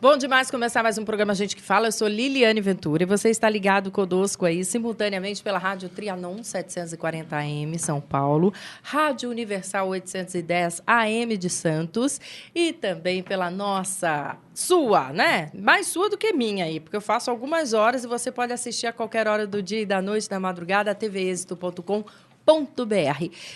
Bom demais começar mais um programa Gente que Fala. Eu sou Liliane Ventura e você está ligado conosco aí simultaneamente pela Rádio Trianon 740 AM São Paulo, Rádio Universal 810 AM de Santos e também pela sua, né? Mais sua do que minha aí, porque eu faço algumas horas e você pode assistir a qualquer hora do dia e da noite, da madrugada, tvexito.com.br.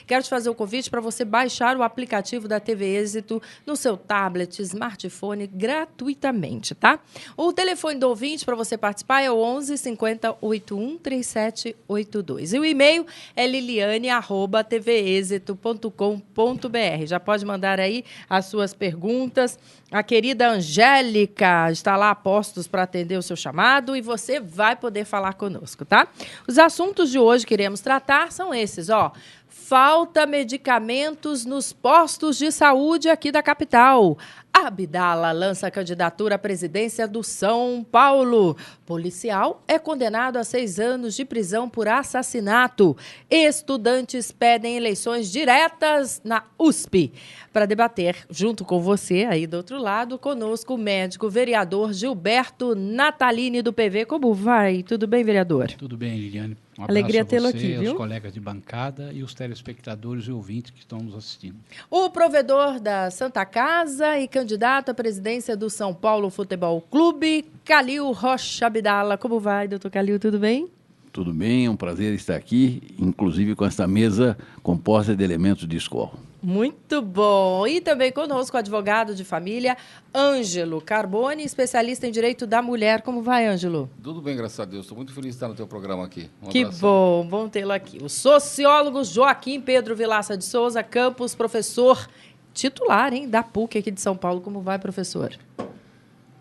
Quero te fazer o convite para você baixar o aplicativo da TV Êxito no seu tablet, smartphone, gratuitamente, tá? O telefone do ouvinte para você participar é o 11 50 81 3782. E o e-mail é liliane@tvexito.com.br. Já pode mandar aí as suas perguntas. A querida Angélica está lá a postos para atender o seu chamado e você vai poder falar conosco, tá? Os assuntos de hoje que iremos tratar são esses, ó. Falta medicamentos nos postos de saúde aqui da capital. Abdala lança candidatura à presidência do São Paulo. Policial é condenado a 6 anos de prisão por assassinato. Estudantes pedem eleições diretas na USP. Para debater junto com você, aí do outro lado, conosco o médico vereador Gilberto Natalini do PV. Como vai? Tudo bem, vereador? Tudo bem, Liliane. Um abraço Alegria a tê-lo você, aqui, viu? aos colegas de bancada e os telespectadores e ouvintes que estão nos assistindo. O provedor da Santa Casa e candidato à presidência do São Paulo Futebol Clube, Calil Rocha Abdala. Como vai, doutor Calil? Tudo bem? Tudo bem, é um prazer estar aqui, inclusive com esta mesa composta de elementos de escola. Muito bom. E também conosco o advogado de família, Ângelo Carboni, especialista em direito da mulher. Como vai, Ângelo? Tudo bem, graças a Deus. Estou muito feliz de estar no teu programa aqui. Que bom tê-lo aqui. O sociólogo Joaquim Pedro Vilaça de Souza Campos, professor titular, hein, da PUC aqui de São Paulo. Como vai, professor?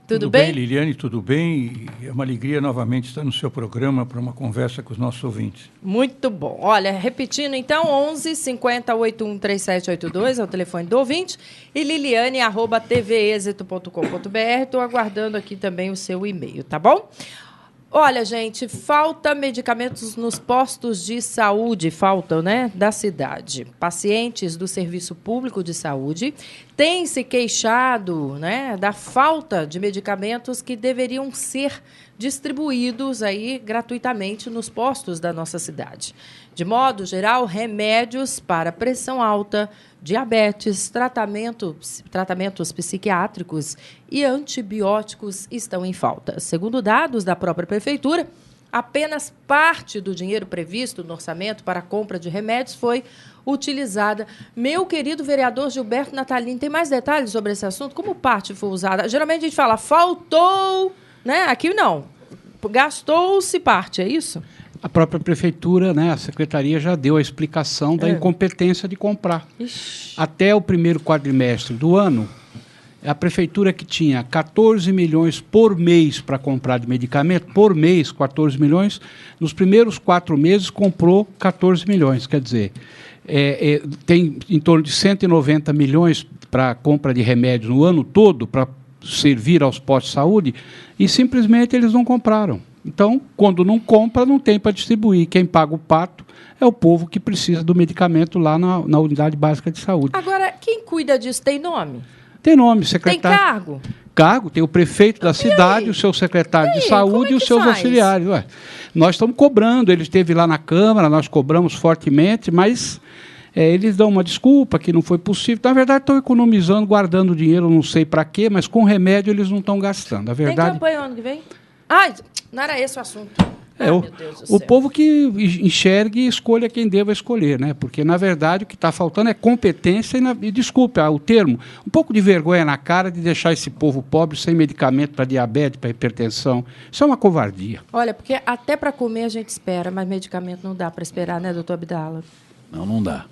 Tudo bem, Liliane? Tudo bem? É uma alegria novamente estar no seu programa para uma conversa com os nossos ouvintes. Muito bom. Olha, repetindo então, 11 50 81 3782 é o telefone do ouvinte e liliane@tvexito.com.br. Estou aguardando aqui também o seu e-mail, tá bom? Olha, gente, falta medicamentos nos postos de saúde, faltam, né, da cidade. Pacientes do Serviço Público de Saúde têm se queixado, né, da falta de medicamentos que deveriam ser distribuídos aí gratuitamente nos postos da nossa cidade. De modo geral, remédios para pressão alta, diabetes, tratamentos psiquiátricos e antibióticos estão em falta. Segundo dados da própria Prefeitura, apenas parte do dinheiro previsto no orçamento para a compra de remédios foi utilizada. Meu querido vereador Gilberto Natalini, tem mais detalhes sobre esse assunto? Como parte foi usada? Geralmente a gente fala, faltou, né? Aqui não. Gastou-se parte, é isso? A própria prefeitura, né, a secretaria já deu a explicação da incompetência de comprar. Ixi. Até o primeiro quadrimestre do ano, a prefeitura que tinha 14 milhões por mês para comprar de medicamento, por mês 14 milhões, nos primeiros 4 meses comprou 14 milhões, quer dizer, tem em torno de 190 milhões para compra de remédios no ano todo, para servir aos postos de saúde, e simplesmente eles não compraram. Então, quando não compra, não tem para distribuir. Quem paga o pato é o povo que precisa do medicamento lá na unidade básica de saúde. Agora, quem cuida disso tem nome? Tem nome, secretário. Tem cargo? Cargo, tem o prefeito da cidade, o seu secretário de saúde e os seus auxiliares. Ué, nós estamos cobrando, ele esteve lá na Câmara, nós cobramos fortemente, mas eles dão uma desculpa que não foi possível. Na verdade, estão economizando, guardando dinheiro, não sei para quê, mas com remédio eles não estão gastando. A verdade... Tem campanha ano que vem? Ai, não era esse o assunto. Meu Deus do céu. O povo que enxergue e escolha quem deva escolher, né? Porque, na verdade, o que está faltando é competência e desculpe o termo, um pouco de vergonha na cara de deixar esse povo pobre sem medicamento para diabetes, para hipertensão. Isso é uma covardia. Olha, porque até para comer a gente espera, mas medicamento não dá para esperar, né, doutor Abdala? Não dá.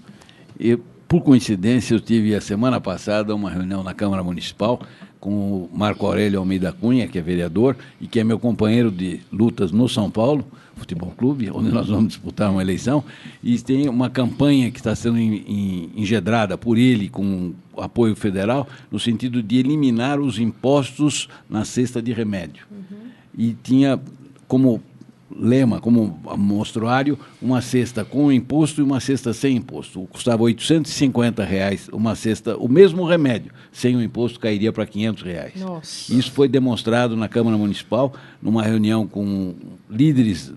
E, por coincidência, eu tive a semana passada uma reunião na Câmara Municipal com o Marco Aurélio Almeida Cunha, que é vereador e que é meu companheiro de lutas no São Paulo Futebol Clube, onde nós vamos disputar uma eleição, e tem uma campanha que está sendo engedrada por ele com apoio federal, no sentido de eliminar os impostos na cesta de remédio. E tinha como lema, como mostruário, uma cesta com imposto e uma cesta sem imposto. Custava R$ 850 uma cesta, o mesmo remédio, sem o imposto cairia para R$ 500. Nossa. Isso foi demonstrado na Câmara Municipal, numa reunião com líderes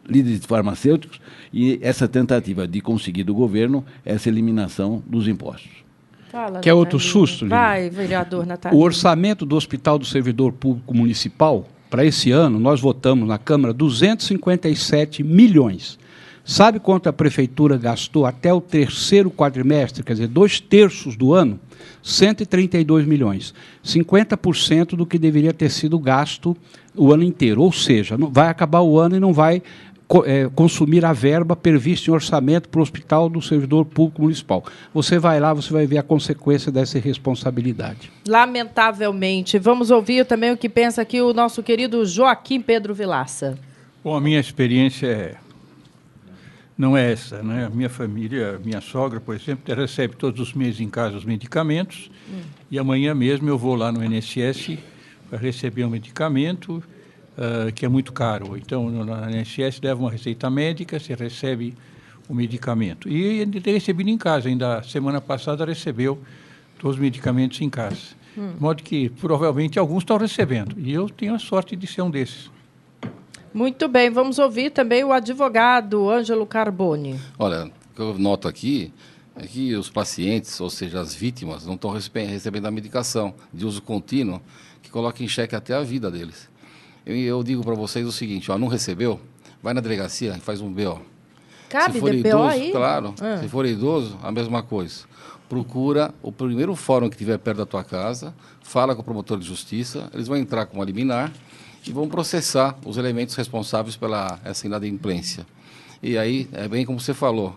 líderes farmacêuticos, e essa tentativa de conseguir do governo essa eliminação dos impostos. Fala, Quer outro Natalino. susto, Lili? Vai, vereador Natalino. O orçamento do Hospital do Servidor Público Municipal, para esse ano, nós votamos na Câmara 257 milhões. Sabe quanto a Prefeitura gastou até o terceiro quadrimestre, quer dizer, 2/3 do ano? 132 milhões. 50% do que deveria ter sido gasto o ano inteiro. Ou seja, vai acabar o ano e não vai consumir a verba prevista em orçamento para o Hospital do Servidor Público Municipal. Você vai lá, você vai ver a consequência dessa irresponsabilidade. Lamentavelmente. Vamos ouvir também o que pensa aqui o nosso querido Joaquim Pedro Vilaça. Bom, a minha experiência não é essa, né? A minha família, minha sogra, por exemplo, recebe todos os meses em casa os medicamentos e amanhã mesmo eu vou lá no INSS para receber um medicamento que é muito caro. Então, na INSS leva uma receita médica, você recebe o medicamento. E ele tem recebido em casa, ainda semana passada recebeu todos os medicamentos em casa. De modo que, provavelmente, alguns estão recebendo. E eu tenho a sorte de ser um desses. Muito bem, vamos ouvir também o advogado Ângelo Carboni. Olha, o que eu noto aqui é que os pacientes, ou seja, as vítimas, não estão recebendo a medicação de uso contínuo, que coloca em xeque até a vida deles. Eu digo para vocês o seguinte, não recebeu? Vai na delegacia e faz um BO. Cabe se for DPO idoso, aí? claro. Se for idoso, a mesma coisa. Procura o primeiro fórum que tiver perto da tua casa, fala com o promotor de justiça, eles vão entrar com uma liminar e vão processar os elementos responsáveis pela essa inadimplência. E aí, é bem como você falou,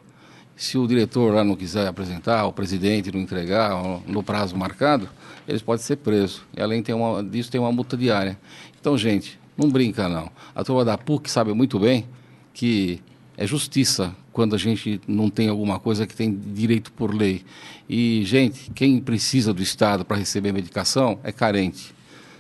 se o diretor lá não quiser apresentar, o presidente não entregar no prazo marcado, eles podem ser presos. E além disso, tem uma multa diária. Então, gente, não brinca não. A turma da PUC sabe muito bem que é justiça quando a gente não tem alguma coisa que tem direito por lei. E, gente, quem precisa do Estado para receber medicação é carente.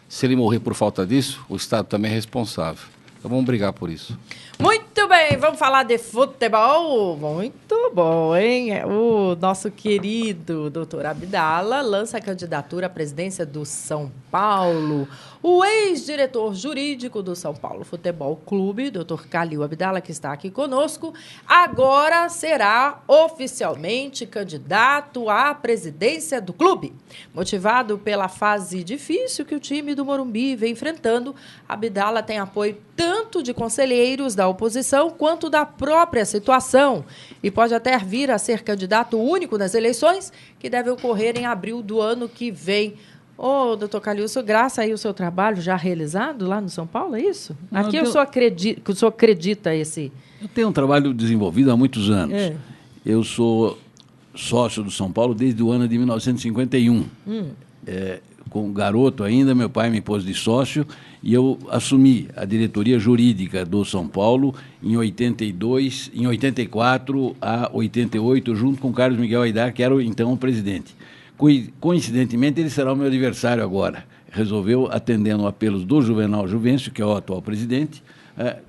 Se ele morrer por falta disso, o Estado também é responsável. Então vamos brigar por isso. Muito bem, vamos falar de futebol. Muito bom, hein? O nosso querido doutor Abdala lança a candidatura à presidência do São Paulo. O ex-diretor jurídico do São Paulo Futebol Clube, doutor Calil Abdala, que está aqui conosco, agora será oficialmente candidato à presidência do clube. Motivado pela fase difícil que o time do Morumbi vem enfrentando, Abdala tem apoio tanto de conselheiros da oposição quanto da própria situação e pode até vir a ser candidato único nas eleições que devem ocorrer em abril do ano que vem. Doutor Calilson, graças aí ao seu trabalho já realizado lá no São Paulo, é isso? Não, Aqui o senhor acredita esse... Eu tenho um trabalho desenvolvido há muitos anos. Eu sou sócio do São Paulo desde o ano de 1951. Com garoto ainda, meu pai me pôs de sócio e eu assumi a diretoria jurídica do São Paulo em 84 a 88, junto com Carlos Miguel Aidar, que era então o presidente. Coincidentemente, ele será o meu adversário agora. Resolveu, atendendo apelos do Juvenal Juvencio, que é o atual presidente,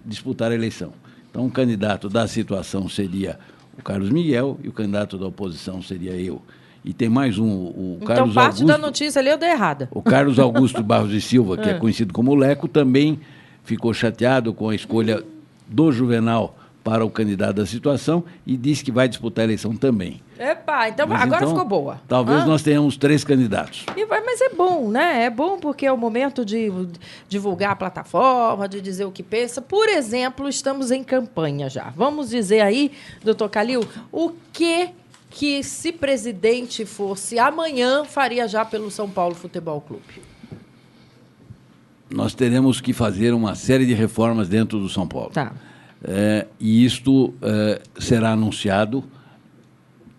disputar a eleição. Então, o candidato da situação seria o Carlos Miguel e o candidato da oposição seria eu. E tem mais o então, Carlos parte Augusto, da notícia ali eu dei errada. O Carlos Augusto Barros de Silva, que é conhecido como Leco, também ficou chateado com a escolha do Juvenal para o candidato da situação e disse que vai disputar a eleição também. Epa, então agora ficou boa. Talvez nós tenhamos 3 candidatos. Mas é bom, né? É bom porque é o momento de divulgar a plataforma, de dizer o que pensa. Por exemplo, estamos em campanha já. Vamos dizer aí, doutor Calil, o que se presidente fosse amanhã, faria já pelo São Paulo Futebol Clube? Nós teremos que fazer uma série de reformas dentro do São Paulo. Tá. E isto será anunciado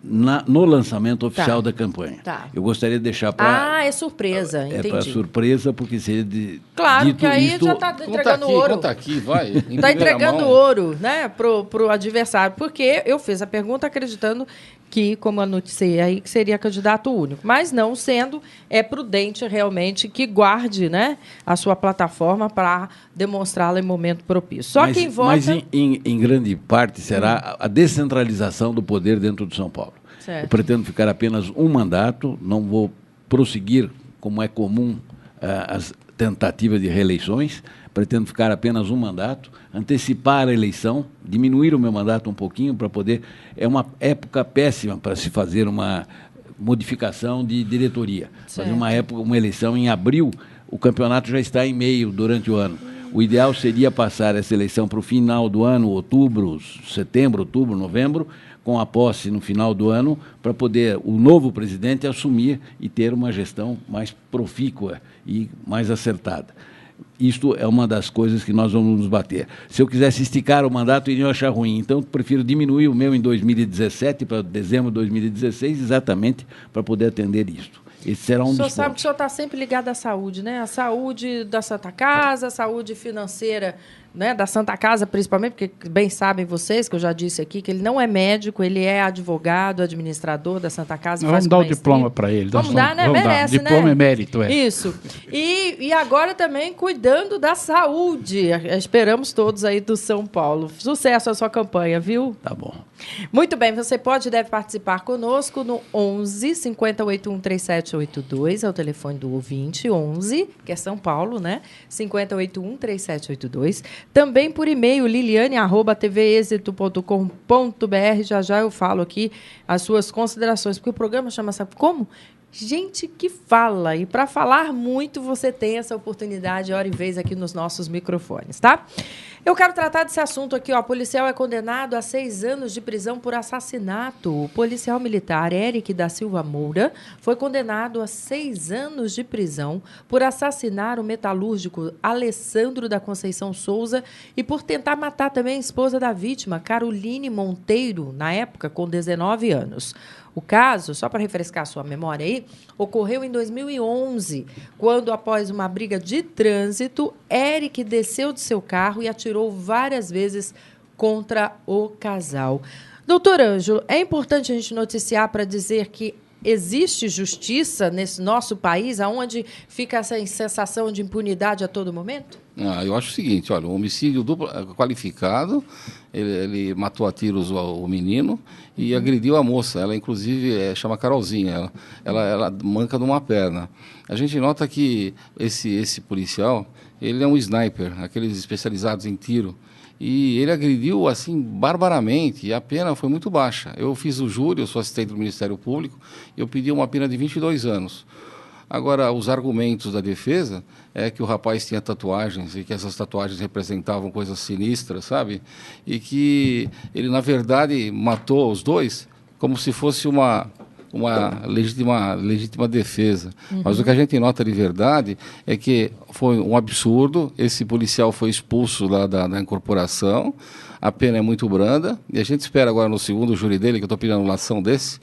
no lançamento oficial da campanha. Tá. Eu gostaria de deixar para... é surpresa, entendi. É para surpresa, porque seria Claro, dito que aí isto... já está entregando ouro. Conta aqui, vai. Está entregando ouro, né, pro adversário. Porque eu fiz a pergunta acreditando que, como eu noticiei aí, que seria candidato único. Mas não sendo, é prudente realmente que guarde, né, a sua plataforma para demonstrá-la em momento propício. Só quem vota... Mas em grande parte será a descentralização do poder dentro de São Paulo. Certo. Eu pretendo ficar apenas um mandato, não vou prosseguir, como é comum, as tentativas de reeleições, pretendo ficar apenas um mandato, antecipar a eleição, diminuir o meu mandato um pouquinho para poder... É uma época péssima para se fazer uma modificação de diretoria. Certo. Fazer uma eleição em abril, o campeonato já está em meio durante o ano. O ideal seria passar essa eleição para o final do ano, setembro, outubro, novembro, com a posse no final do ano, para poder o novo presidente assumir e ter uma gestão mais profícua e mais acertada. Isto é uma das coisas que nós vamos nos bater. Se eu quisesse esticar o mandato, iriam achar ruim. Então, eu prefiro diminuir o meu em 2017 para dezembro de 2016, exatamente para poder atender isto. Esse será um dos pontos. O senhor sabe que o senhor está sempre ligado à saúde, né? A saúde da Santa Casa, a saúde financeira, né, da Santa Casa, principalmente, porque bem sabem vocês, que eu já disse aqui, que ele não é médico, ele é advogado, administrador da Santa Casa. Vamos dar o diploma para ele. Vamos dar, né? Vamos Merece, dar. Diploma né? é mérito, é. Isso. E agora também cuidando da saúde. Esperamos todos aí do São Paulo. Sucesso à sua campanha, viu? Tá bom. Muito bem, você pode e deve participar conosco no 11 5081 3782, é o telefone do ouvinte, 11, que é São Paulo, né? 5081 3782. Também por e-mail, liliane@tvexito.com.br. Já eu falo aqui as suas considerações, porque o programa chama, sabe como? Gente que fala. E para falar muito, você tem essa oportunidade, hora e vez, aqui nos nossos microfones, tá? Eu quero tratar desse assunto aqui, ó. Policial é condenado a 6 anos de prisão por assassinato. O policial militar Eric da Silva Moura foi condenado a 6 anos de prisão por assassinar o metalúrgico Alessandro da Conceição Souza e por tentar matar também a esposa da vítima, Caroline Monteiro, na época com 19 anos. O caso, só para refrescar a sua memória aí, ocorreu em 2011, quando, após uma briga de trânsito, Eric desceu de seu carro e atirou várias vezes contra o casal. Doutor Ângelo, é importante a gente noticiar para dizer que existe justiça nesse nosso país, onde fica essa sensação de impunidade a todo momento? Eu acho o seguinte, olha, o homicídio duplo qualificado, ele matou a tiros o menino e agrediu a moça. Ela, inclusive, chama Carolzinha, ela manca de uma perna. A gente nota que esse policial, ele é um sniper, aqueles especializados em tiro, e ele agrediu, assim, barbaramente, e a pena foi muito baixa. Eu fiz o júri, eu sou assistente do Ministério Público, e eu pedi uma pena de 22 anos. Agora, os argumentos da defesa é que o rapaz tinha tatuagens e que essas tatuagens representavam coisas sinistras, sabe? E que ele, na verdade, matou os dois como se fosse uma legítima defesa. Mas o que a gente nota de verdade é que foi um absurdo, esse policial foi expulso da incorporação, a pena é muito branda, e a gente espera agora no segundo júri dele, que eu estou pedindo anulação desse,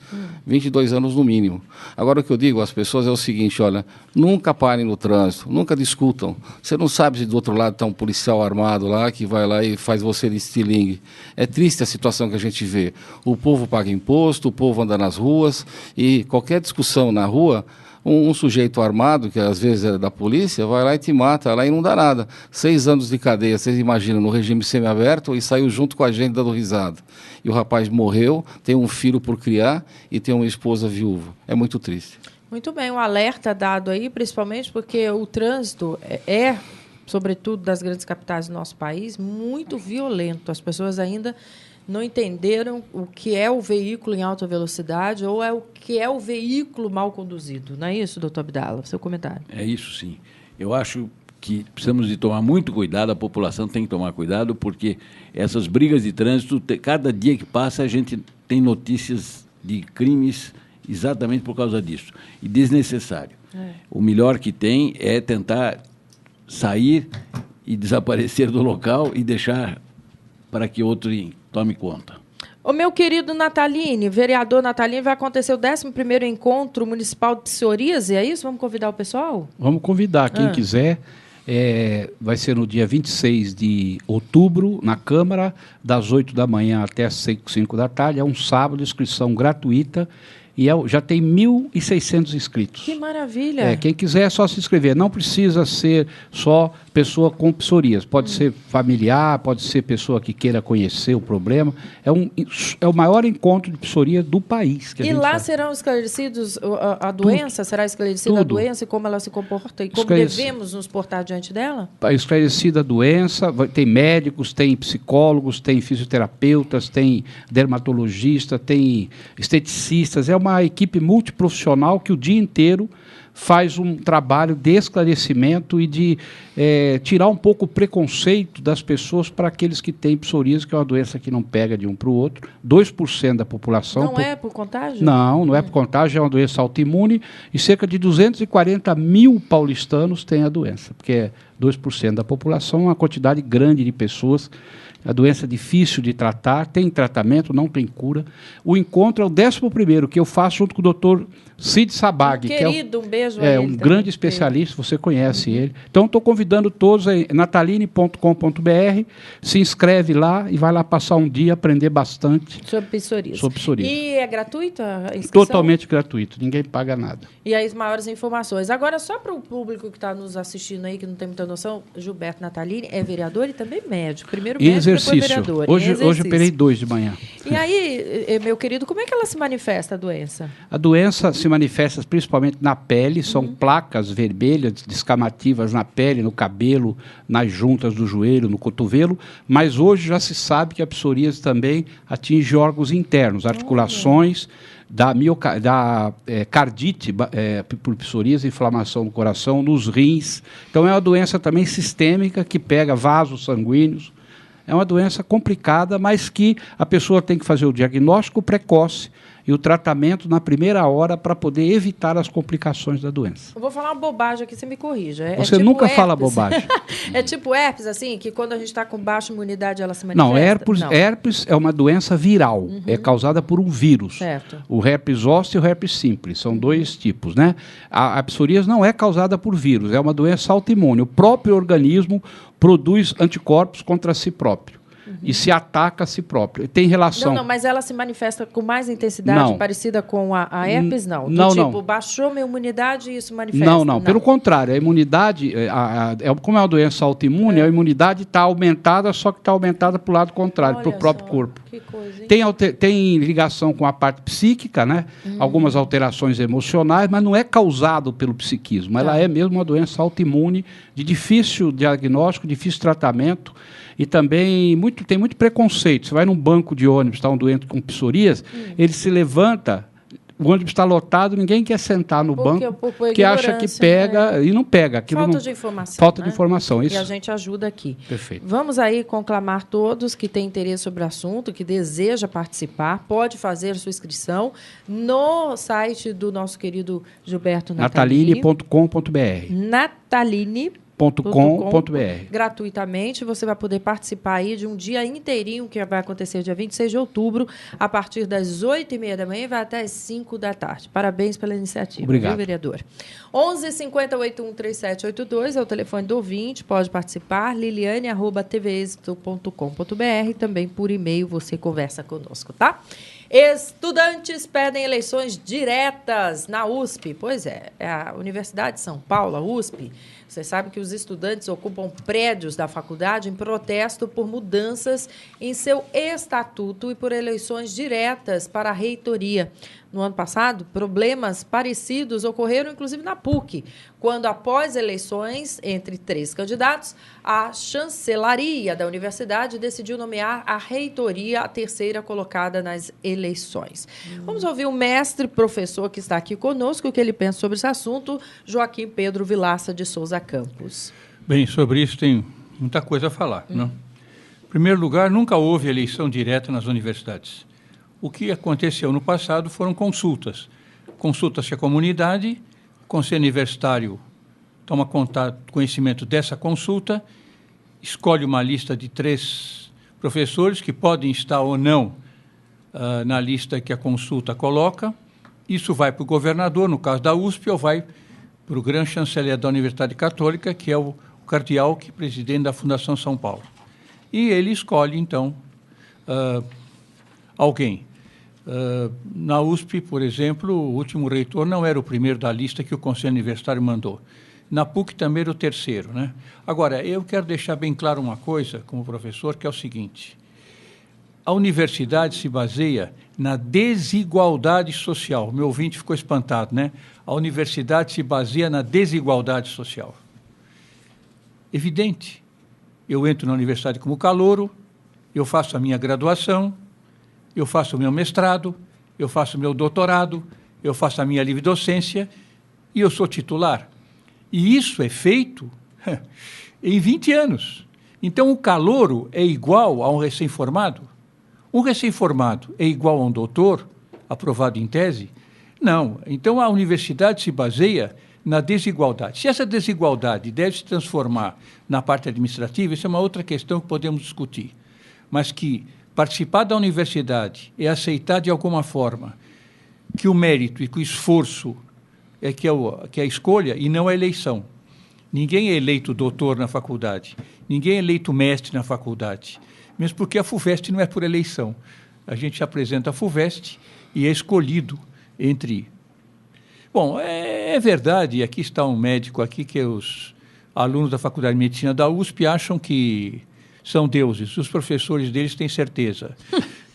22 anos no mínimo. Agora o que eu digo às pessoas é o seguinte, olha, nunca parem no trânsito, nunca discutam. Você não sabe se do outro lado está um policial armado lá, que vai lá e faz você de estilingue. É triste a situação que a gente vê. O povo paga imposto, o povo anda nas ruas, e qualquer discussão na rua, um sujeito armado, que às vezes é da polícia, vai lá e te mata, lá e não dá nada. 6 anos de cadeia, vocês imaginam, no regime semiaberto, e saiu junto com a gente dando risada. E o rapaz morreu, tem um filho por criar e tem uma esposa viúva. É muito triste. Muito bem, um alerta dado aí, principalmente porque o trânsito sobretudo das grandes capitais do nosso país, muito violento. As pessoas ainda não entenderam o que é o veículo em alta velocidade ou o que é o veículo mal conduzido. Não é isso, doutor Abdala? Seu comentário. É isso, sim. Eu acho que precisamos de tomar muito cuidado, a população tem que tomar cuidado, porque essas brigas de trânsito, cada dia que passa, a gente tem notícias de crimes exatamente por causa disso. E desnecessário. O melhor que tem é tentar sair e desaparecer do local e deixar para que outro tome conta. O meu querido Natalini, vereador Natalini, vai acontecer o 11º Encontro Municipal de Psoríase, é isso? Vamos convidar o pessoal? Vamos convidar quem quiser. vai ser no dia 26 de outubro, na Câmara, das 8 da manhã até as 5 da tarde. É um sábado, inscrição gratuita. E já tem 1.600 inscritos. Que maravilha! Quem quiser é só se inscrever. Não precisa ser só pessoa com psoríase. Pode ser familiar, pode ser pessoa que queira conhecer o problema. É o maior encontro de psoríase do país. E lá serão esclarecidos a doença? Será esclarecida a doença e como ela se comporta? E como devemos nos portar diante dela? Esclarecida a doença. Tem médicos, tem psicólogos, tem fisioterapeutas, tem dermatologistas, tem esteticistas. É uma equipe multiprofissional que o dia inteiro faz um trabalho de esclarecimento e de tirar um pouco o preconceito das pessoas para aqueles que têm psoríase, que é uma doença que não pega de um para o outro. 2% da população... Não é por contágio? Não é por contágio, é uma doença autoimune e cerca de 240 mil paulistanos têm a doença, porque é 2% da população, uma quantidade grande de pessoas. A doença é difícil de tratar, tem tratamento, não tem cura. O encontro é o 11º que eu faço junto com o doutor Cid Sabag, querido, que um beijo um grande especialista, você conhece ele. Então, estou convidando todos aí, nataline.com.br, se inscreve lá e vai lá passar um dia, aprender bastante sobre psoríase. E é gratuita a inscrição? Totalmente gratuito, ninguém paga nada. E aí, as maiores informações. Agora, só para o público que está nos assistindo aí, que não tem muita noção, Gilberto Natalini é vereador e também médico. Primeiro médico, depois vereador. Hoje eu operei 2 de manhã. E aí, meu querido, como é que ela se manifesta, a doença? A doença se manifesta principalmente na pele, são placas vermelhas, descamativas na pele, no cabelo, nas juntas do joelho, no cotovelo, mas hoje já se sabe que a psoríase também atinge órgãos internos, articulações, da cardite por psoríase, inflamação no coração, nos rins. Então é uma doença também sistêmica que pega vasos sanguíneos. É uma doença complicada, mas que a pessoa tem que fazer o diagnóstico precoce e o tratamento na primeira hora para poder evitar as complicações da doença. Eu vou falar uma bobagem aqui, você me corrija. Você tipo nunca fala bobagem. É tipo herpes, assim, que quando a gente está com baixa imunidade ela se manifesta? Não, herpes é uma doença viral, é causada por um vírus. Certo. O herpes zoster e o herpes simples, são 2 tipos, né? A psoríase não é causada por vírus, é uma doença autoimune. O próprio organismo produz anticorpos contra si próprio. E se ataca a si próprio. Tem relação... Não, mas ela se manifesta com mais intensidade, parecida com a herpes, não? Baixou minha imunidade e isso manifesta? Não. Pelo contrário, a imunidade, como é uma doença autoimune, a imunidade está aumentada, só que está aumentada para o lado contrário, para o próprio corpo. Que coisa, hein? Tem ligação com a parte psíquica, né? Algumas alterações emocionais, mas não é causado pelo psiquismo. Ela é mesmo uma doença autoimune, de difícil diagnóstico, difícil tratamento, e também tem muito preconceito. Você vai num banco de ônibus, está um doente com psoríase, ele se levanta, o ônibus está lotado, ninguém quer sentar no banco, que acha que pega e não pega. Falta de informação. Falta de informação, isso. E a gente ajuda aqui. Perfeito. Vamos aí conclamar todos que têm interesse sobre o assunto, que deseja participar, pode fazer sua inscrição no site do nosso querido Gilberto Natalini. Nataline.com.br. Nataline.com.br. Gratuitamente, você vai poder participar aí de um dia inteirinho que vai acontecer dia 26 de outubro, a partir das 8h30 da manhã e vai até as 5 da tarde. Parabéns pela iniciativa, obrigado, viu, vereador? 1150813782 é o telefone do ouvinte, pode participar, liliane@tvexito.com.br, também por e-mail você conversa conosco, tá? Estudantes pedem eleições diretas na USP. Pois é, a Universidade de São Paulo, a USP, você sabe que os estudantes ocupam prédios da faculdade em protesto por mudanças em seu estatuto e por eleições diretas para a reitoria. No ano passado, problemas parecidos ocorreram, inclusive, na PUC, quando, após eleições entre 3 candidatos, a chancelaria da universidade decidiu nomear a reitoria a terceira colocada nas eleições. Vamos ouvir o mestre professor que está aqui conosco, o que ele pensa sobre esse assunto, Joaquim Pedro Vilaça de Souza Campos. Bem, sobre isso tem muita coisa a falar, não? Em primeiro lugar, nunca houve eleição direta nas universidades. O que aconteceu no passado foram consultas. Consulta-se a comunidade, o Conselho Universitário toma conhecimento dessa consulta, escolhe uma lista de 3 professores que podem estar ou não na lista que a consulta coloca. Isso vai para o governador, no caso da USP, ou vai para o grande chanceler da Universidade Católica, que é o Cardial, que é presidente da Fundação São Paulo. E ele escolhe, então, alguém. Na USP, por exemplo, o último reitor não era o primeiro da lista que o Conselho Universitário mandou. Na PUC também era o terceiro, né? Agora, eu quero deixar bem claro uma coisa, como professor, que é o seguinte: a universidade se baseia na desigualdade social. Meu ouvinte ficou espantado, né? A universidade se baseia na desigualdade social. Evidente. Eu entro na universidade como calouro, eu faço a minha graduação, eu faço o meu mestrado, eu faço o meu doutorado, eu faço a minha livre docência e eu sou titular. E isso é feito em 20 anos. Então, o calouro é igual a um recém-formado? Um recém-formado é igual a um doutor, aprovado em tese? Não. Então, a universidade se baseia na desigualdade. Se essa desigualdade deve se transformar na parte administrativa, isso é uma outra questão que podemos discutir. Mas que participar da universidade é aceitar de alguma forma que o mérito e que o esforço que é a escolha e não a eleição. Ninguém é eleito doutor na faculdade, ninguém é eleito mestre na faculdade, mesmo porque a FUVEST não é por eleição. A gente apresenta a FUVEST e é escolhido entre... Bom, é verdade, aqui está um médico aqui que os alunos da Faculdade de Medicina da USP acham que são deuses, os professores deles têm certeza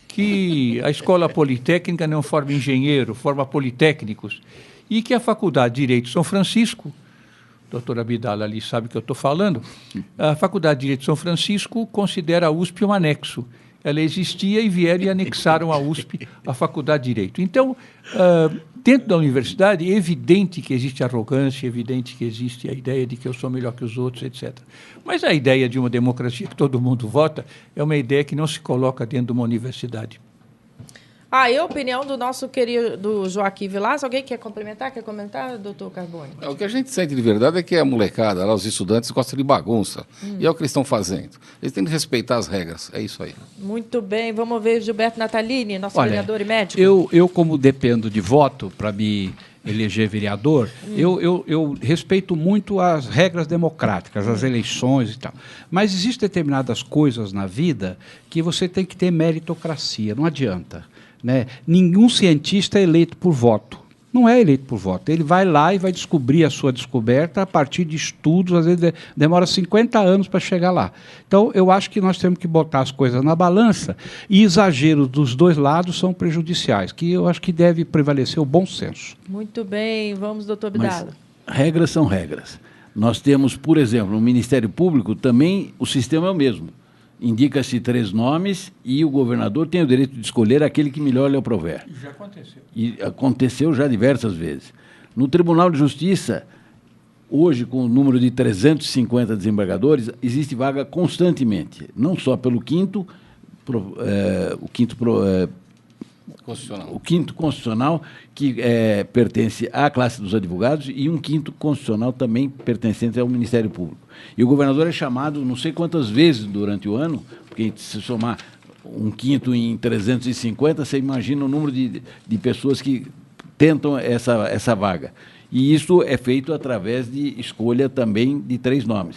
que a escola politécnica não forma engenheiro, forma politécnicos, e que a Faculdade de Direito de São Francisco, a doutora Abdala ali sabe o que eu estou falando, a Faculdade de Direito de São Francisco considera a USP um anexo. Ela existia e vieram e anexaram a USP à Faculdade de Direito. Então, dentro da universidade, é evidente que existe arrogância, é evidente que existe a ideia de que eu sou melhor que os outros, etc. Mas a ideia de uma democracia que todo mundo vota é uma ideia que não se coloca dentro de uma universidade. E a opinião do nosso querido Joaquim Vilas, alguém quer complementar, quer comentar, doutor Carbone? O que a gente sente de verdade é que a molecada, lá, os estudantes, gostam de bagunça. E é o que eles estão fazendo. Eles têm que respeitar as regras. É isso aí. Muito bem. Vamos ver Gilberto Natalini, nosso vereador e médico. Eu, como dependo de voto para me eleger vereador, eu respeito muito as regras democráticas, as eleições e tal. Mas existem determinadas coisas na vida que você tem que ter meritocracia, não adianta. Né? Nenhum cientista é eleito por voto. Não é eleito por voto. Ele vai lá e vai descobrir a sua descoberta a partir de estudos, às vezes demora 50 anos para chegar lá. Então, eu acho que nós temos que botar as coisas na balança e exageros dos dois lados são prejudiciais, que eu acho que deve prevalecer o bom senso. Muito bem. Vamos, doutor Abdala. Mas regras são regras. Nós temos, por exemplo, no Ministério Público, também o sistema é o mesmo. Indica-se 3 nomes e o governador tem o direito de escolher aquele que melhor lhe aprover. Já aconteceu. E aconteceu já diversas vezes. No Tribunal de Justiça, hoje, com o número de 350 desembargadores, existe vaga constantemente, não só pelo quinto constitucional, que pertence à classe dos advogados, e um quinto constitucional também pertencente ao Ministério Público. E o governador é chamado não sei quantas vezes durante o ano, porque se somar um quinto em 350, você imagina o número de pessoas que tentam essa vaga. E isso é feito através de escolha também de 3 nomes.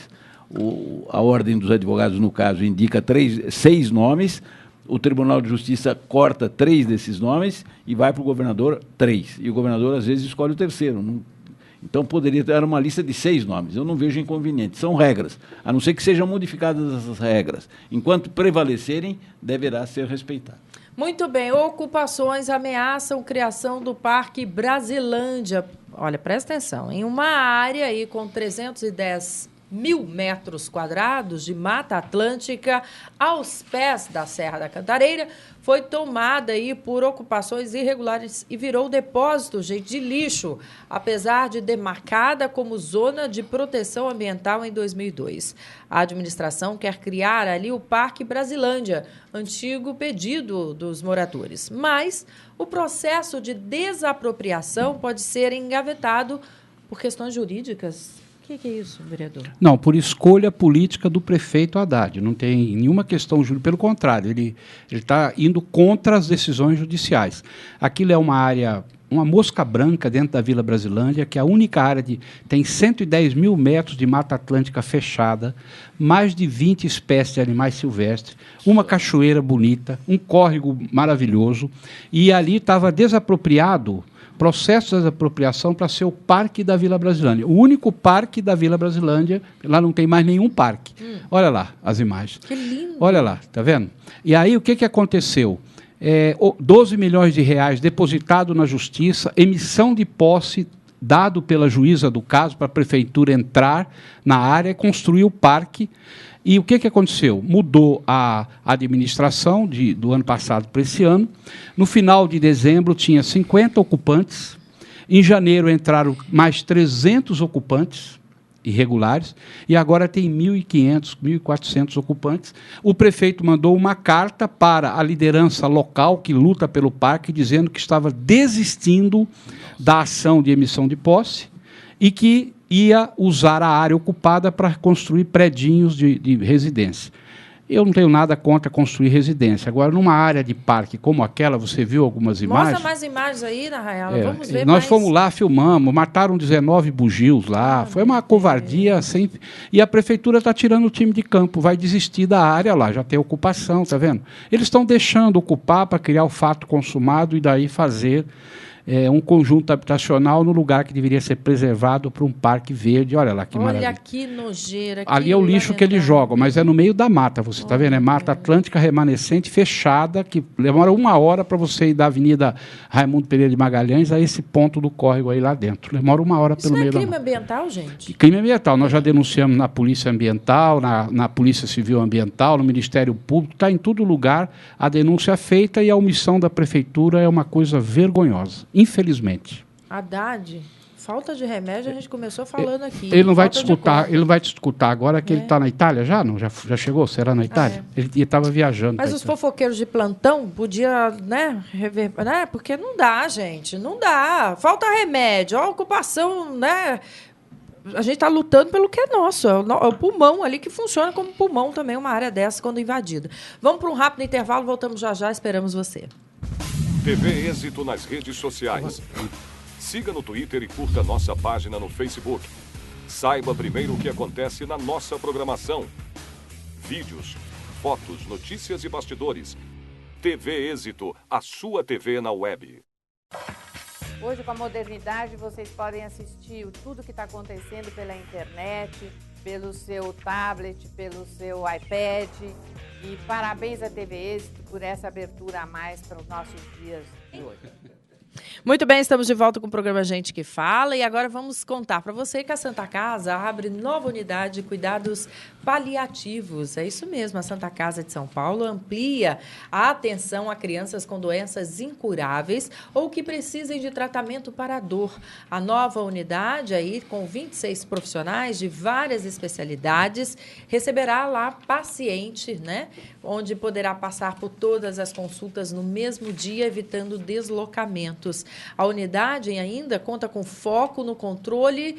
A Ordem dos Advogados, no caso, indica 6 nomes. O Tribunal de Justiça corta 3 desses nomes e vai para o governador 3. E o governador, às vezes, escolhe o terceiro. Então, poderia ter uma lista de 6 nomes. Eu não vejo inconveniente. São regras. A não ser que sejam modificadas essas regras. Enquanto prevalecerem, deverá ser respeitado. Muito bem. Ocupações ameaçam criação do Parque Brasilândia. Olha, presta atenção. Em uma área aí com 310.000 metros quadrados de Mata Atlântica, aos pés da Serra da Cantareira, foi tomada aí por ocupações irregulares e virou depósito, de lixo, apesar de demarcada como zona de proteção ambiental em 2002. A administração quer criar ali o Parque Brasilândia, antigo pedido dos moradores. Mas o processo de desapropriação pode ser engavetado por questões jurídicas. O que é isso, vereador? Não, por escolha política do prefeito Haddad. Não tem nenhuma questão jurídica. Pelo contrário, ele está indo contra as decisões judiciais. Aquilo é uma área uma mosca branca dentro da Vila Brasilândia, que é a única área tem 110 mil metros de Mata Atlântica fechada, mais de 20 espécies de animais silvestres, uma cachoeira bonita, um córrego maravilhoso, e ali estava desapropriado, processo de desapropriação para ser o Parque da Vila Brasilândia. O único parque da Vila Brasilândia, lá não tem mais nenhum parque. Olha lá as imagens. Que lindo. Olha lá, tá vendo? E aí o que aconteceu? 12 milhões de reais depositado na Justiça, emissão de posse dado pela juíza do caso para a prefeitura entrar na área e construir o parque. E o que aconteceu? Mudou a administração do ano passado para esse ano. No final de dezembro tinha 50 ocupantes. Em janeiro entraram mais 300 ocupantes irregulares, e agora tem 1.500, 1.400 ocupantes. O prefeito mandou uma carta para a liderança local que luta pelo parque, dizendo que estava desistindo da ação de emissão de posse e que ia usar a área ocupada para construir predinhos de residência. Eu não tenho nada contra construir residência. Agora, numa área de parque como aquela, você viu algumas imagens? Mostra mais imagens aí, na Rayala. Vamos ver nós fomos lá, filmamos, mataram 19 bugios lá. Foi uma covardia. E a prefeitura está tirando o time de campo, vai desistir da área lá, já tem ocupação, está vendo? Eles estão deixando ocupar para criar o fato consumado e daí fazer um conjunto habitacional no lugar que deveria ser preservado para um parque verde. Olha lá que maravilha. Olha que nojeira. Ali é o lixo que eles jogam, mas é no meio da mata, você está vendo? É Mata Atlântica remanescente, fechada, que demora 1 hora para você ir da Avenida Raimundo Pereira de Magalhães a esse ponto do córrego aí lá dentro. Demora 1 hora pelo meio da mata. Isso não é crime ambiental, gente? Crime ambiental. Nós já denunciamos na Polícia Ambiental, na Polícia Civil Ambiental, no Ministério Público, está em todo lugar a denúncia feita e a omissão da Prefeitura é uma coisa vergonhosa. Infelizmente. Haddad, falta de remédio, a gente começou falando aqui. Ele não vai te escutar agora que ele está na Itália já? Não? Já chegou? Será na Itália? Ele estava viajando. Mas os fofoqueiros de plantão podiam, rever, porque não dá, gente, não dá. Falta remédio, a ocupação, A gente está lutando pelo que é nosso. É o pulmão ali que funciona como pulmão também, uma área dessa quando invadida. Vamos para um rápido intervalo, voltamos já, esperamos você. TV Êxito nas redes sociais. Siga no Twitter e curta nossa página no Facebook. Saiba primeiro o que acontece na nossa programação. Vídeos, fotos, notícias e bastidores. TV Êxito, a sua TV na web. Hoje, com a modernidade, vocês podem assistir tudo que está acontecendo pela internet, pelo seu tablet, pelo seu iPad. E parabéns à TV Êxito por essa abertura a mais para os nossos dias de hoje. Muito bem, estamos de volta com o programa Gente que Fala e agora vamos contar para você que a Santa Casa abre nova unidade de cuidados paliativos. É isso mesmo, a Santa Casa de São Paulo amplia a atenção a crianças com doenças incuráveis ou que precisem de tratamento para a dor. A nova unidade, aí, com 26 profissionais de várias especialidades, receberá lá paciente, onde poderá passar por todas as consultas no mesmo dia, evitando deslocamentos. A unidade ainda conta com foco no controle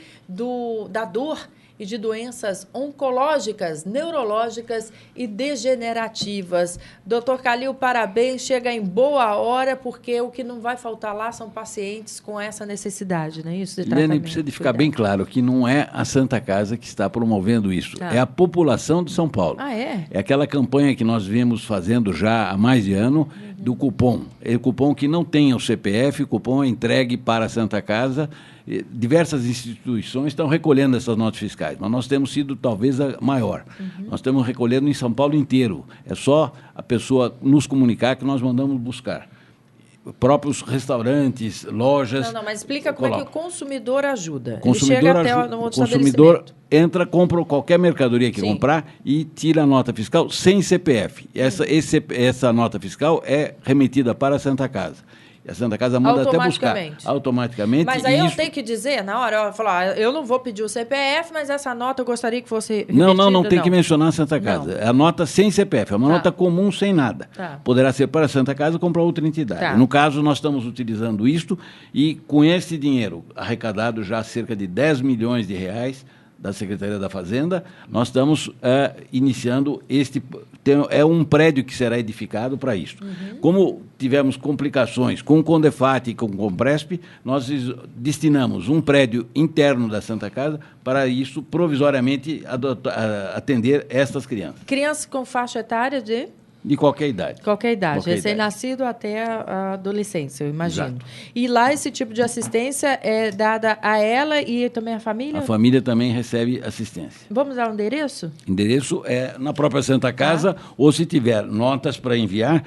da dor e de doenças oncológicas, neurológicas e degenerativas. Doutor Calil, parabéns, chega em boa hora, porque o que não vai faltar lá são pacientes com essa necessidade, não é isso? Lene, precisa de ficar bem claro que não é a Santa Casa que está promovendo isso, é a população de São Paulo. Ah, é? É aquela campanha que nós vimos fazendo já há mais de ano, do cupom. É o cupom que não tem o CPF, o cupom é entregue para a Santa Casa. Diversas instituições estão recolhendo essas notas fiscais, mas nós temos sido talvez a maior. Nós estamos recolhendo em São Paulo inteiro. É só a pessoa nos comunicar que nós mandamos buscar. Próprios restaurantes, lojas... Não, mas explica como é que o consumidor ajuda. Consumidor Ele chega até no outro consumidor entra, compra qualquer mercadoria que comprar e tira a nota fiscal sem CPF. Essa nota fiscal é remetida para a Santa Casa. A Santa Casa manda até buscar automaticamente. Mas aí eu tenho que dizer, na hora, eu não vou pedir o CPF, mas essa nota eu gostaria que fosse remetida. Não tem que mencionar a Santa Casa. É a nota sem CPF, é uma nota comum, sem nada. Poderá ser para a Santa Casa ou para outra entidade. No caso, nós estamos utilizando isto e com esse dinheiro arrecadado já cerca de 10 milhões de reais, da Secretaria da Fazenda, nós estamos iniciando é um prédio que será edificado para isso. Como tivemos complicações com o Condefat e com o Compresp, nós destinamos um prédio interno da Santa Casa para isso, provisoriamente, atender estas crianças. Crianças com faixa etária de qualquer idade. Qualquer idade, recém-nascido até a adolescência, eu imagino. Exato. E lá esse tipo de assistência é dada a ela e também à família? A família também recebe assistência. Vamos dar o endereço? Endereço é na própria Santa Casa, ou se tiver notas para enviar,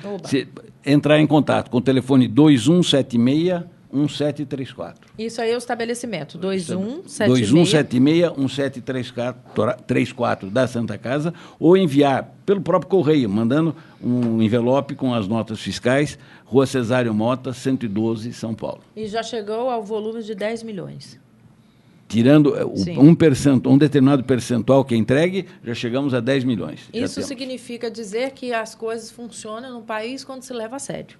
entrar em contato com o telefone 2176-1734. Isso aí é o estabelecimento, 2176-1734 da Santa Casa, ou enviar pelo próprio correio, mandando um envelope com as notas fiscais, Rua Cesário Mota, 112, São Paulo. E já chegou ao volume de 10 milhões. Tirando um determinado percentual que é entregue, já chegamos a 10 milhões. Isso significa dizer que as coisas funcionam no país quando se leva a sério.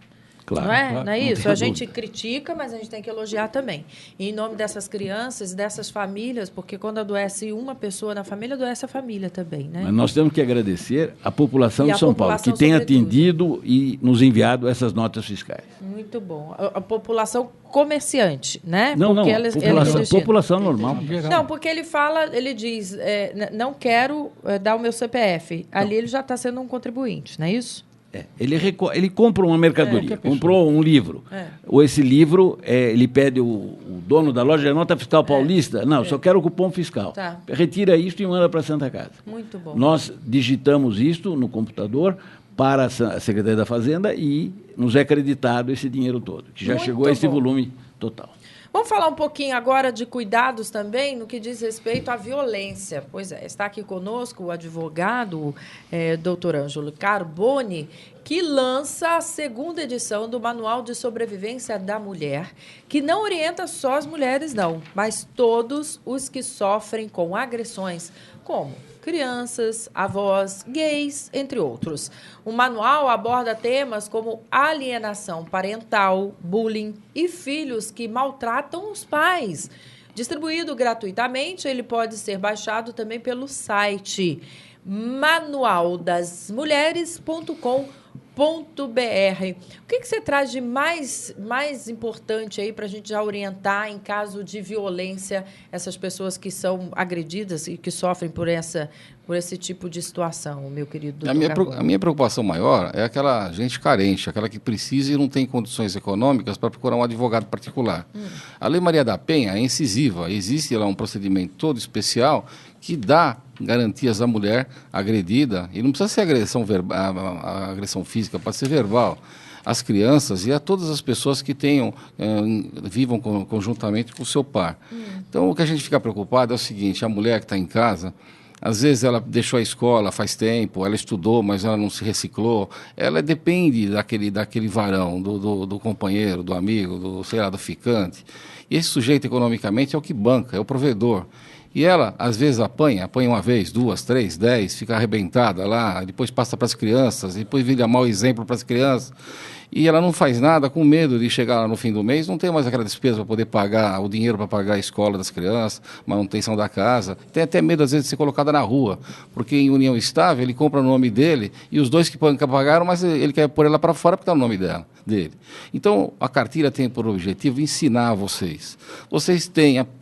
Claro, não é, claro, não é isso? A gente dúvida. critica, mas a gente tem que elogiar também. E em nome dessas crianças, dessas famílias, porque quando adoece uma pessoa na família, adoece a família também, né? Mas nós temos que agradecer a população de São Paulo, que tem sobretudo atendido e nos enviado essas notas fiscais. Muito bom. A população comerciante, né? Não, porque população normal. Não, porque ele diz, não quero dar o meu CPF. Ali ele já está sendo um contribuinte, não é isso? Ele compra uma mercadoria, comprou um livro. Ou esse livro, ele pede o dono da loja, a nota fiscal paulista, só quero o cupom fiscal. Tá. Retira isto e manda para a Santa Casa. Muito bom. Nós digitamos isto no computador para a Secretaria da Fazenda e nos é creditado esse dinheiro todo, que já chegou a esse volume total. Vamos falar um pouquinho agora de cuidados também no que diz respeito à violência. Pois é, está aqui conosco o advogado Dr. Ângelo Carboni, que lança a 2ª edição do Manual de Sobrevivência da Mulher, que não orienta só as mulheres, não, mas todos os que sofrem com agressões, como crianças, avós, gays, entre outros. O manual aborda temas como alienação parental, bullying e filhos que maltratam os pais. Distribuído gratuitamente, ele pode ser baixado também pelo site manualdasmulheres.com.br. O que você traz de mais importante aí para a gente já orientar em caso de violência essas pessoas que são agredidas e que sofrem por esse tipo de situação, meu querido doutor? A minha preocupação maior é aquela gente carente, aquela que precisa e não tem condições econômicas para procurar um advogado particular. A Lei Maria da Penha é incisiva, existe lá um procedimento todo especial que dá garantias à mulher agredida, e não precisa ser agressão a agressão física, pode ser verbal, às crianças e a todas as pessoas que vivam conjuntamente com o seu par. Então, o que a gente fica preocupado é o seguinte: a mulher que está em casa, às vezes ela deixou a escola faz tempo, ela estudou, mas ela não se reciclou, ela depende daquele varão, do companheiro, do amigo, do ficante. E esse sujeito, economicamente, é o que banca, é o provedor. E ela, às vezes, apanha uma vez, 2, 3, 10, fica arrebentada lá, depois passa para as crianças, depois vira mau exemplo para as crianças. E ela não faz nada com medo de chegar lá no fim do mês, não tem mais aquela despesa para poder pagar, o dinheiro para pagar a escola das crianças, manutenção da casa. Tem até medo, às vezes, de ser colocada na rua, porque em união estável ele compra no nome dele e os dois que pagaram, mas ele quer pôr ela para fora porque está no nome dele. Então, a cartilha tem por objetivo ensinar vocês. Vocês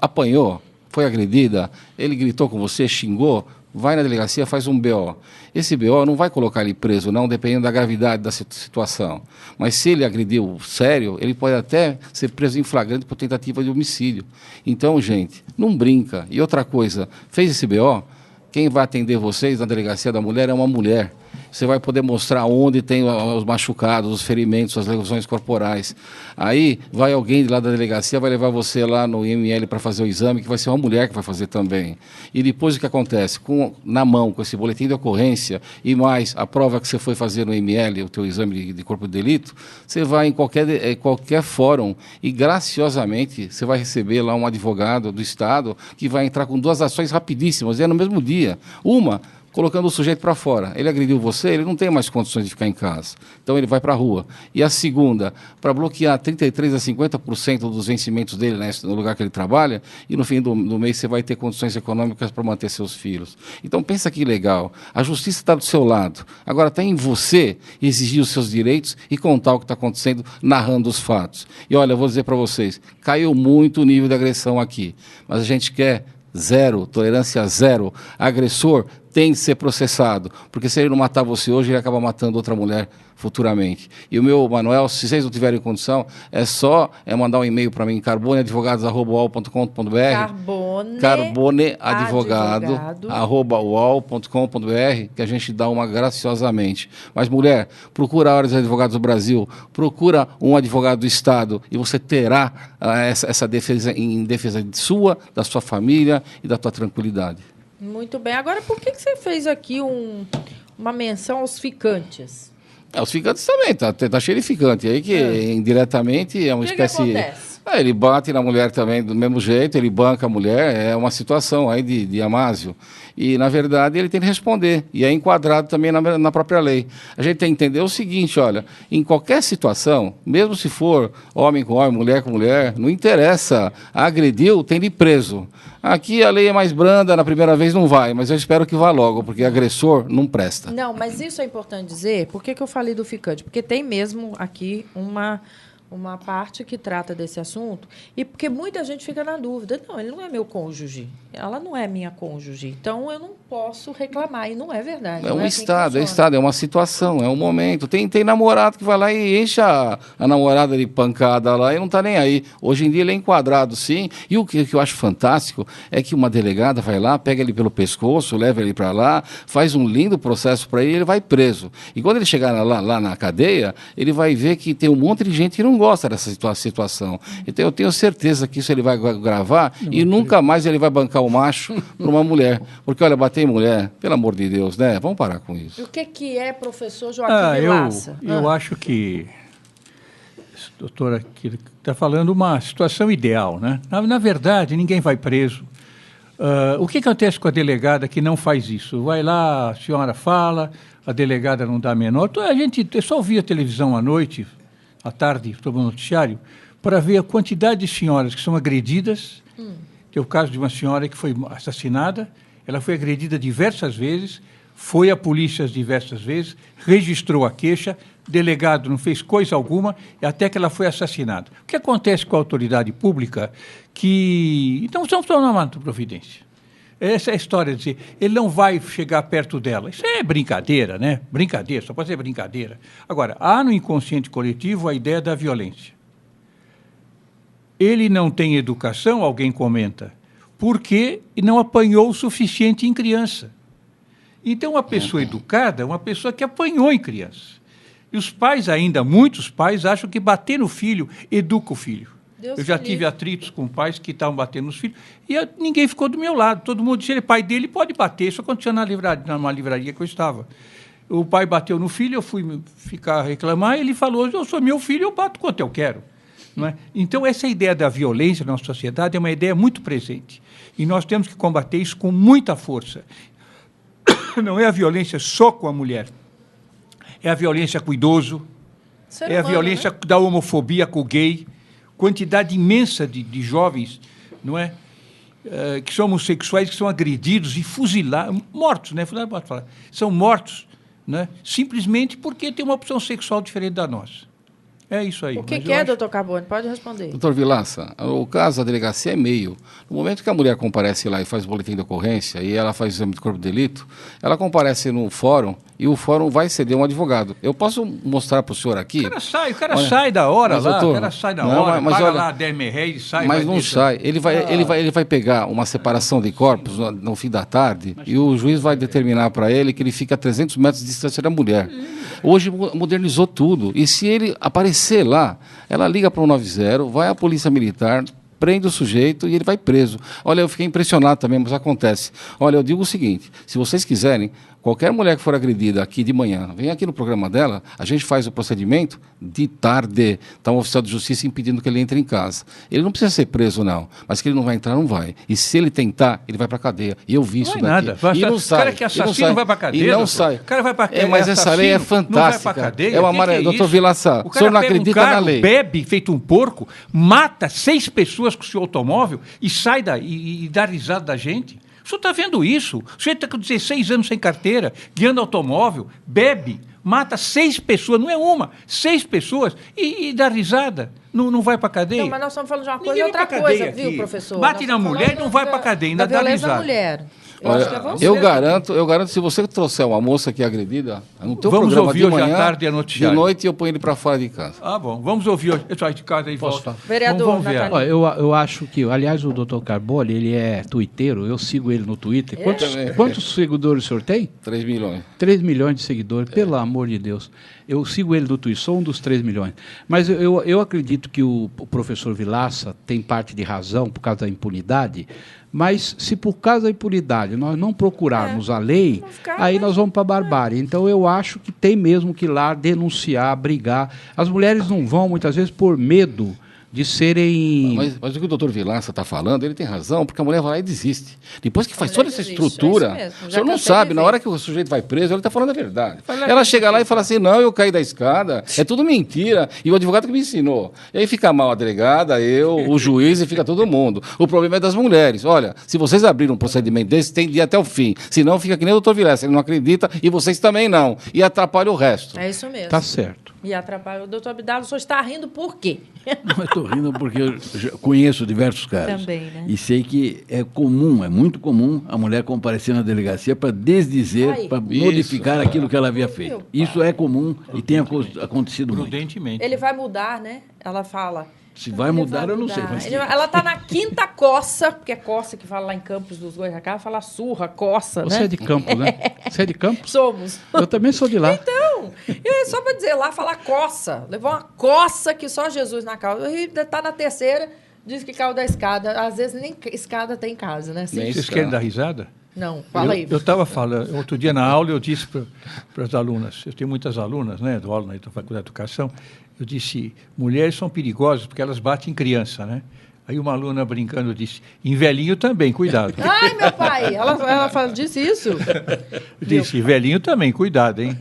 apanhou, foi agredida, ele gritou com você, xingou, vai na delegacia, faz um BO. Esse BO não vai colocar ele preso, não, dependendo da gravidade da situação. Mas se ele agrediu sério, ele pode até ser preso em flagrante por tentativa de homicídio. Então, gente, não brinca. E outra coisa, fez esse BO, quem vai atender vocês na delegacia da mulher é uma mulher. Você vai poder mostrar onde tem os machucados, os ferimentos, as lesões corporais. Aí vai alguém de lá da delegacia, vai levar você lá no IML para fazer o exame, que vai ser uma mulher que vai fazer também. E depois o que acontece? Na mão, com esse boletim de ocorrência e mais a prova que você foi fazer no IML, o teu exame de corpo de delito, você vai em qualquer fórum e graciosamente você vai receber lá um advogado do Estado que vai entrar com 2 ações rapidíssimas, no mesmo dia. Uma colocando o sujeito para fora. Ele agrediu você, ele não tem mais condições de ficar em casa. Então ele vai para a rua. E a segunda, para bloquear 33% a 50% dos vencimentos dele, né, no lugar que ele trabalha, e no fim do mês você vai ter condições econômicas para manter seus filhos. Então pensa que legal. A justiça está do seu lado. Agora está em você exigir os seus direitos e contar o que está acontecendo, narrando os fatos. E olha, eu vou dizer para vocês, caiu muito o nível de agressão aqui. Mas a gente quer zero, tolerância zero. Agressor tem de ser processado, porque se ele não matar você hoje, ele acaba matando outra mulher futuramente. E o meu, Manuel, se vocês não tiverem condição, é só mandar um e-mail para mim, carboneadvogados@uol.com.br. carboneadvogado@uol.com.br, que a gente dá uma graciosamente. Mas, mulher, procura a Ordem dos Advogados do Brasil, procura um advogado do Estado e você terá essa defesa em defesa sua, da sua família e da tua tranquilidade. Muito bem. Agora, por que você fez aqui uma menção aos ficantes? Os ficantes também, tá cheio de ficante. Aí que indiretamente é uma espécie... que acontece? Ele bate na mulher também do mesmo jeito, ele banca a mulher, é uma situação aí de amásio. E, na verdade, ele tem que responder. E é enquadrado também na própria lei. A gente tem que entender o seguinte, olha, em qualquer situação, mesmo se for homem com homem, mulher com mulher, não interessa, agrediu, tem de ir preso. Aqui a lei é mais branda, na primeira vez não vai, mas eu espero que vá logo, porque agressor não presta. Não, mas isso é importante dizer. Por que eu falei do ficante? Porque tem mesmo aqui uma parte que trata desse assunto, e porque muita gente fica na dúvida. Não, ele não é meu cônjuge, ela não é minha cônjuge, então eu não posso reclamar, e não é verdade. É um estado, é uma situação, é um momento. Tem namorado que vai lá e enche a namorada de pancada lá e não está nem aí. Hoje em dia ele é enquadrado, sim, e o que eu acho fantástico é que uma delegada vai lá, pega ele pelo pescoço, leva ele para lá, faz um lindo processo para ele, ele vai preso. E quando ele chegar lá na cadeia, ele vai ver que tem um monte de gente que não gosta dessa situação. Então eu tenho certeza que isso ele vai gravar e nunca mais ele vai bancar o macho para uma mulher. Porque, olha, bater em mulher, pelo amor de Deus, né? Vamos parar com isso. E o que é, professor Joaquim Vilaça? Eu acho que esse doutor aqui está falando uma situação ideal, né? Na verdade, ninguém vai preso. O que acontece com a delegada que não faz isso? Vai lá, a senhora fala, a delegada não dá a menor. Eu só ouvia televisão à noite, à tarde, sobre o noticiário, para ver a quantidade de senhoras que são agredidas. Tem o caso de uma senhora que foi assassinada, ela foi agredida diversas vezes, foi à polícia diversas vezes, registrou a queixa, delegado não fez coisa alguma, até que ela foi assassinada. O que acontece com a autoridade pública? Então, estamos tomando providência. Essa é a história de dizer, ele não vai chegar perto dela. Isso é brincadeira, né? Brincadeira, só pode ser brincadeira. Agora, há no inconsciente coletivo a ideia da violência. Ele não tem educação, alguém comenta, porque não apanhou o suficiente em criança. Então, uma pessoa educada é uma pessoa que apanhou em criança. E os pais ainda, muitos pais, acham que bater no filho educa o filho. Eu já tive atritos com pais que estavam batendo nos filhos e ninguém ficou do meu lado. Todo mundo disse, ele pai dele pode bater. Isso aconteceu numa livraria que eu estava. O pai bateu no filho, eu fui reclamar, ele falou, eu sou meu filho, eu bato quanto eu quero. Não é? Então, essa ideia da violência na nossa sociedade é uma ideia muito presente. E nós temos que combater isso com muita força. Não é a violência só com a mulher. É a violência com o idoso, é a violência da homofobia com o gay, quantidade imensa de jovens, não é? Que são homossexuais, que são agredidos e fuzilados, mortos, né? São mortos, né? Simplesmente porque tem uma opção sexual diferente da nossa. É isso aí. O que é, doutor Carbone? Pode responder. Doutor Vilaça, o caso da delegacia é meio. No momento que a mulher comparece lá e faz o boletim de ocorrência e ela faz o exame de corpo de delito, ela comparece no fórum e o fórum vai ceder um advogado. Eu posso mostrar para o senhor aqui? O cara sai da hora lá, doutor, o cara sai da hora, paga olha, lá 10 mil reais e sai. Mas não sai. Ele vai pegar uma separação de corpos no fim da tarde e o juiz vai determinar para ele que ele fica a 300 metros de distância da mulher. Hoje modernizou tudo. E se ele aparecer lá, ela liga para o 190, vai à polícia militar, prende o sujeito e ele vai preso. Olha, eu fiquei impressionado também, mas acontece. Olha, eu digo o seguinte, se vocês quiserem, Qualquer mulher que for agredida aqui de manhã, vem aqui no programa dela, a gente faz o procedimento de tarde. Está um oficial de justiça impedindo que ele entre em casa. Ele não precisa ser preso, não. Mas que ele não vai entrar, não vai. E se ele tentar, ele vai para a cadeia. E eu vi isso daqui. Nada. E não sai. O cara que é assassino vai para a cadeia. E não doutor. sai. O cara vai para a cadeia. Mas essa lei é fantástica. Não vai para a cadeia. É uma maravilha. Doutor Vilaça, o senhor não acredita na lei. Bebe, feito um porco, mata 6 pessoas com o seu automóvel e sai daí e dá risada da gente. O senhor está vendo isso? O senhor está com 16 anos sem carteira, guiando automóvel, bebe, mata 6 pessoas, não é uma, 6 pessoas e dá risada. Não vai para a cadeia? Não, mas nós estamos falando de uma coisa Ninguém e outra vai pra coisa, cadeia viu, aqui. professor? Bate na Nós mulher estamos e não vai falando pra cadeia, ainda da dá violência da risada. mulher. Eu garanto, se você trouxer uma moça que é agredida, no teu Vamos programa ouvir de hoje à manhã, tarde a noticiário. de noite eu ponho ele para fora de casa. Ah, bom. Vamos ouvir hoje. Eu saio de casa e volto. falar? Vereador, Vamos ver. Natalino. Ó, eu acho que, aliás, o Dr. Carbone, ele é tuiteiro, eu sigo ele no Twitter. Quantos seguidores o senhor tem? 3 milhões. 3 milhões de seguidores, pelo amor de Deus. Eu sigo ele no Twitter, sou um dos 3 milhões. Mas eu acredito que o professor Vilaça tem parte de razão por causa da impunidade, mas se por causa da impunidade nós não procurarmos a lei, aí nós vamos para a barbárie. Então eu acho que tem mesmo que ir lá denunciar, brigar. As mulheres não vão, muitas vezes, por medo de serem... Mas o que o doutor Vilaça está falando, ele tem razão, porque a mulher vai lá e desiste. Depois que faz mulher toda essa desiste, estrutura, é isso mesmo. o Já senhor não cansei sabe, de na ver. hora que o sujeito vai preso, ele está falando a verdade. Ela chega lá e fala assim, não, eu caí da escada, é tudo mentira, e o advogado que me ensinou. E aí fica mal a delegada, eu, o juiz e fica todo mundo. O problema é das mulheres. Olha, se vocês abrirem um procedimento desse, tem de ir até o fim. Senão fica que nem o doutor Vilaça, ele não acredita e vocês também não. E atrapalha o resto. É isso mesmo. Tá certo. E atrapalha. O doutor Abdala, o senhor está rindo por quê? Não, eu estou rindo porque eu já conheço diversos casos. Também, né? E sei que é comum, é muito comum a mulher comparecer na delegacia para desdizer, para modificar aquilo que ela havia feito. Isso é comum e tem acontecido muito. Prudentemente. Ele vai mudar, né? Ela fala. Se vai mudar, eu não sei. Mas Ela está na 5ª coça, porque é coça que fala lá em Campos dos Goitacá, fala surra, coça, Você né? é de Campos, né? Você é de Campos? Somos. Eu também sou de lá. Então, só para dizer lá, falar coça. Levou uma coça que só Jesus na causa. E está na 3ª, diz que caiu da escada. Às vezes nem escada tem em casa, né? Nem Vocês querem dar risada? Não, fala aí. Eu estava falando, outro dia na aula eu disse para as alunas, eu tenho muitas alunas, né, dou aula na Faculdade de Educação, eu disse, mulheres são perigosas porque elas batem criança, né? Aí uma aluna brincando disse, em velhinho também, cuidado. Ai, meu pai, ela disse isso? Eu disse, velhinho também, cuidado, hein?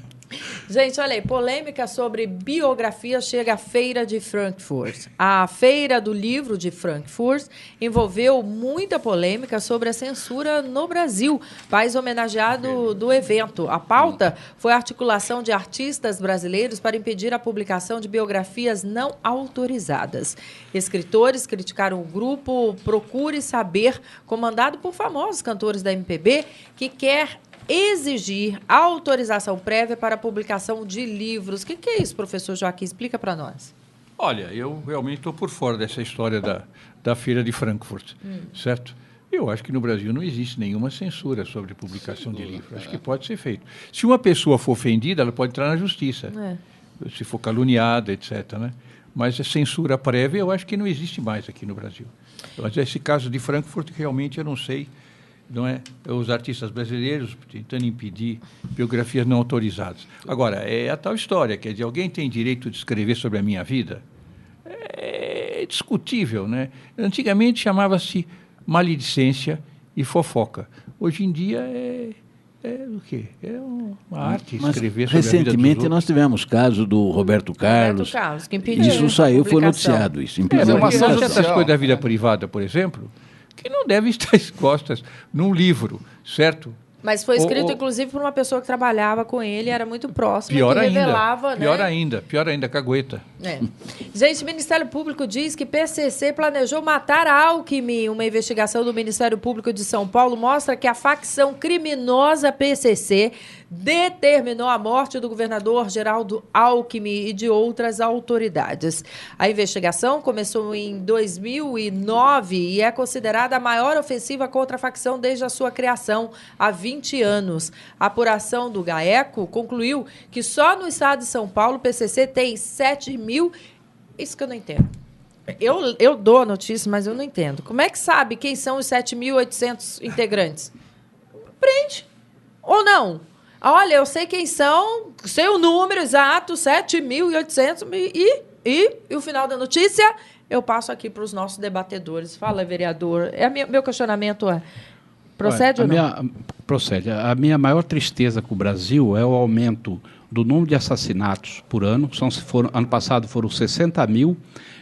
Gente, olha aí, polêmica sobre biografia chega à Feira de Frankfurt. A Feira do Livro de Frankfurt envolveu muita polêmica sobre a censura no Brasil, país homenageado do evento. A pauta foi a articulação de artistas brasileiros para impedir a publicação de biografias não autorizadas. Escritores criticaram o grupo Procure Saber, comandado por famosos cantores da MPB, que quer exigir autorização prévia para a publicação de livros. O que é isso, professor Joaquim? Explica para nós. Olha, eu realmente estou por fora dessa história da Feira de Frankfurt, certo? Eu acho que no Brasil não existe nenhuma censura sobre publicação de livro. Acho que pode ser feito. Se uma pessoa for ofendida, ela pode entrar na justiça. Se for caluniada, etc., né? Mas a censura prévia eu acho que não existe mais aqui no Brasil. Mas esse caso de Frankfurt, realmente eu não sei. Não é? Os artistas brasileiros tentando impedir biografias não autorizadas. Agora, é a tal história, quer dizer, alguém tem direito de escrever sobre a minha vida? É discutível, né? Antigamente chamava-se maledicência e fofoca. Hoje em dia é o quê? É uma arte escrever sobre a vida dos recentemente outros. nós tivemos caso do Roberto Carlos. Que impediu Isso saiu, foi publicação. noticiado isso. Mas Impediu a tem publicação. certas coisas da vida privada, por exemplo, que não devem estar expostas num livro, certo? Mas foi escrito, inclusive, por uma pessoa que trabalhava com ele, era muito próxima, Pior que ainda, revelava... pior ainda, cagueta. Gente, o Ministério Público diz que PCC planejou matar a Alckmin. Uma investigação do Ministério Público de São Paulo mostra que a facção criminosa PCC determinou a morte do governador Geraldo Alckmin e de outras autoridades. A investigação começou em 2009 e é considerada a maior ofensiva contra a facção desde a sua criação, há 20 anos. A apuração do GAECO concluiu que só no estado de São Paulo o PCC tem 7 mil... Isso que eu não entendo. Eu dou a notícia, mas eu não entendo. Como é que sabe quem são os 7.800 integrantes? Prende. Ou não? Olha, eu sei quem são, sei o número exato, 7.800, e o final da notícia eu passo aqui para os nossos debatedores. Fala, vereador. Meu questionamento é, procede ou não? Procede. A minha maior tristeza com o Brasil é o aumento do número de assassinatos por ano. Ano passado foram 60 mil,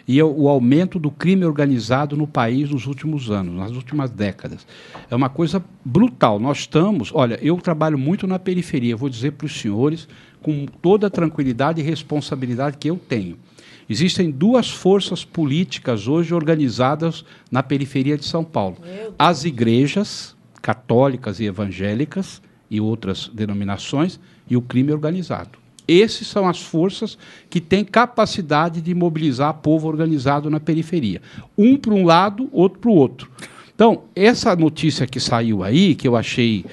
e o aumento do crime organizado no país nos últimos anos, nas últimas décadas. É uma coisa brutal. Nós estamos... Olha, eu trabalho muito na periferia, vou dizer para os senhores, com toda a tranquilidade e responsabilidade que eu tenho. Existem duas forças políticas hoje organizadas na periferia de São Paulo. As igrejas católicas e evangélicas e outras denominações e o crime organizado. Essas são as forças que têm capacidade de mobilizar povo organizado na periferia. Um para um lado, outro para o outro. Então, essa notícia que saiu aí, que eu achei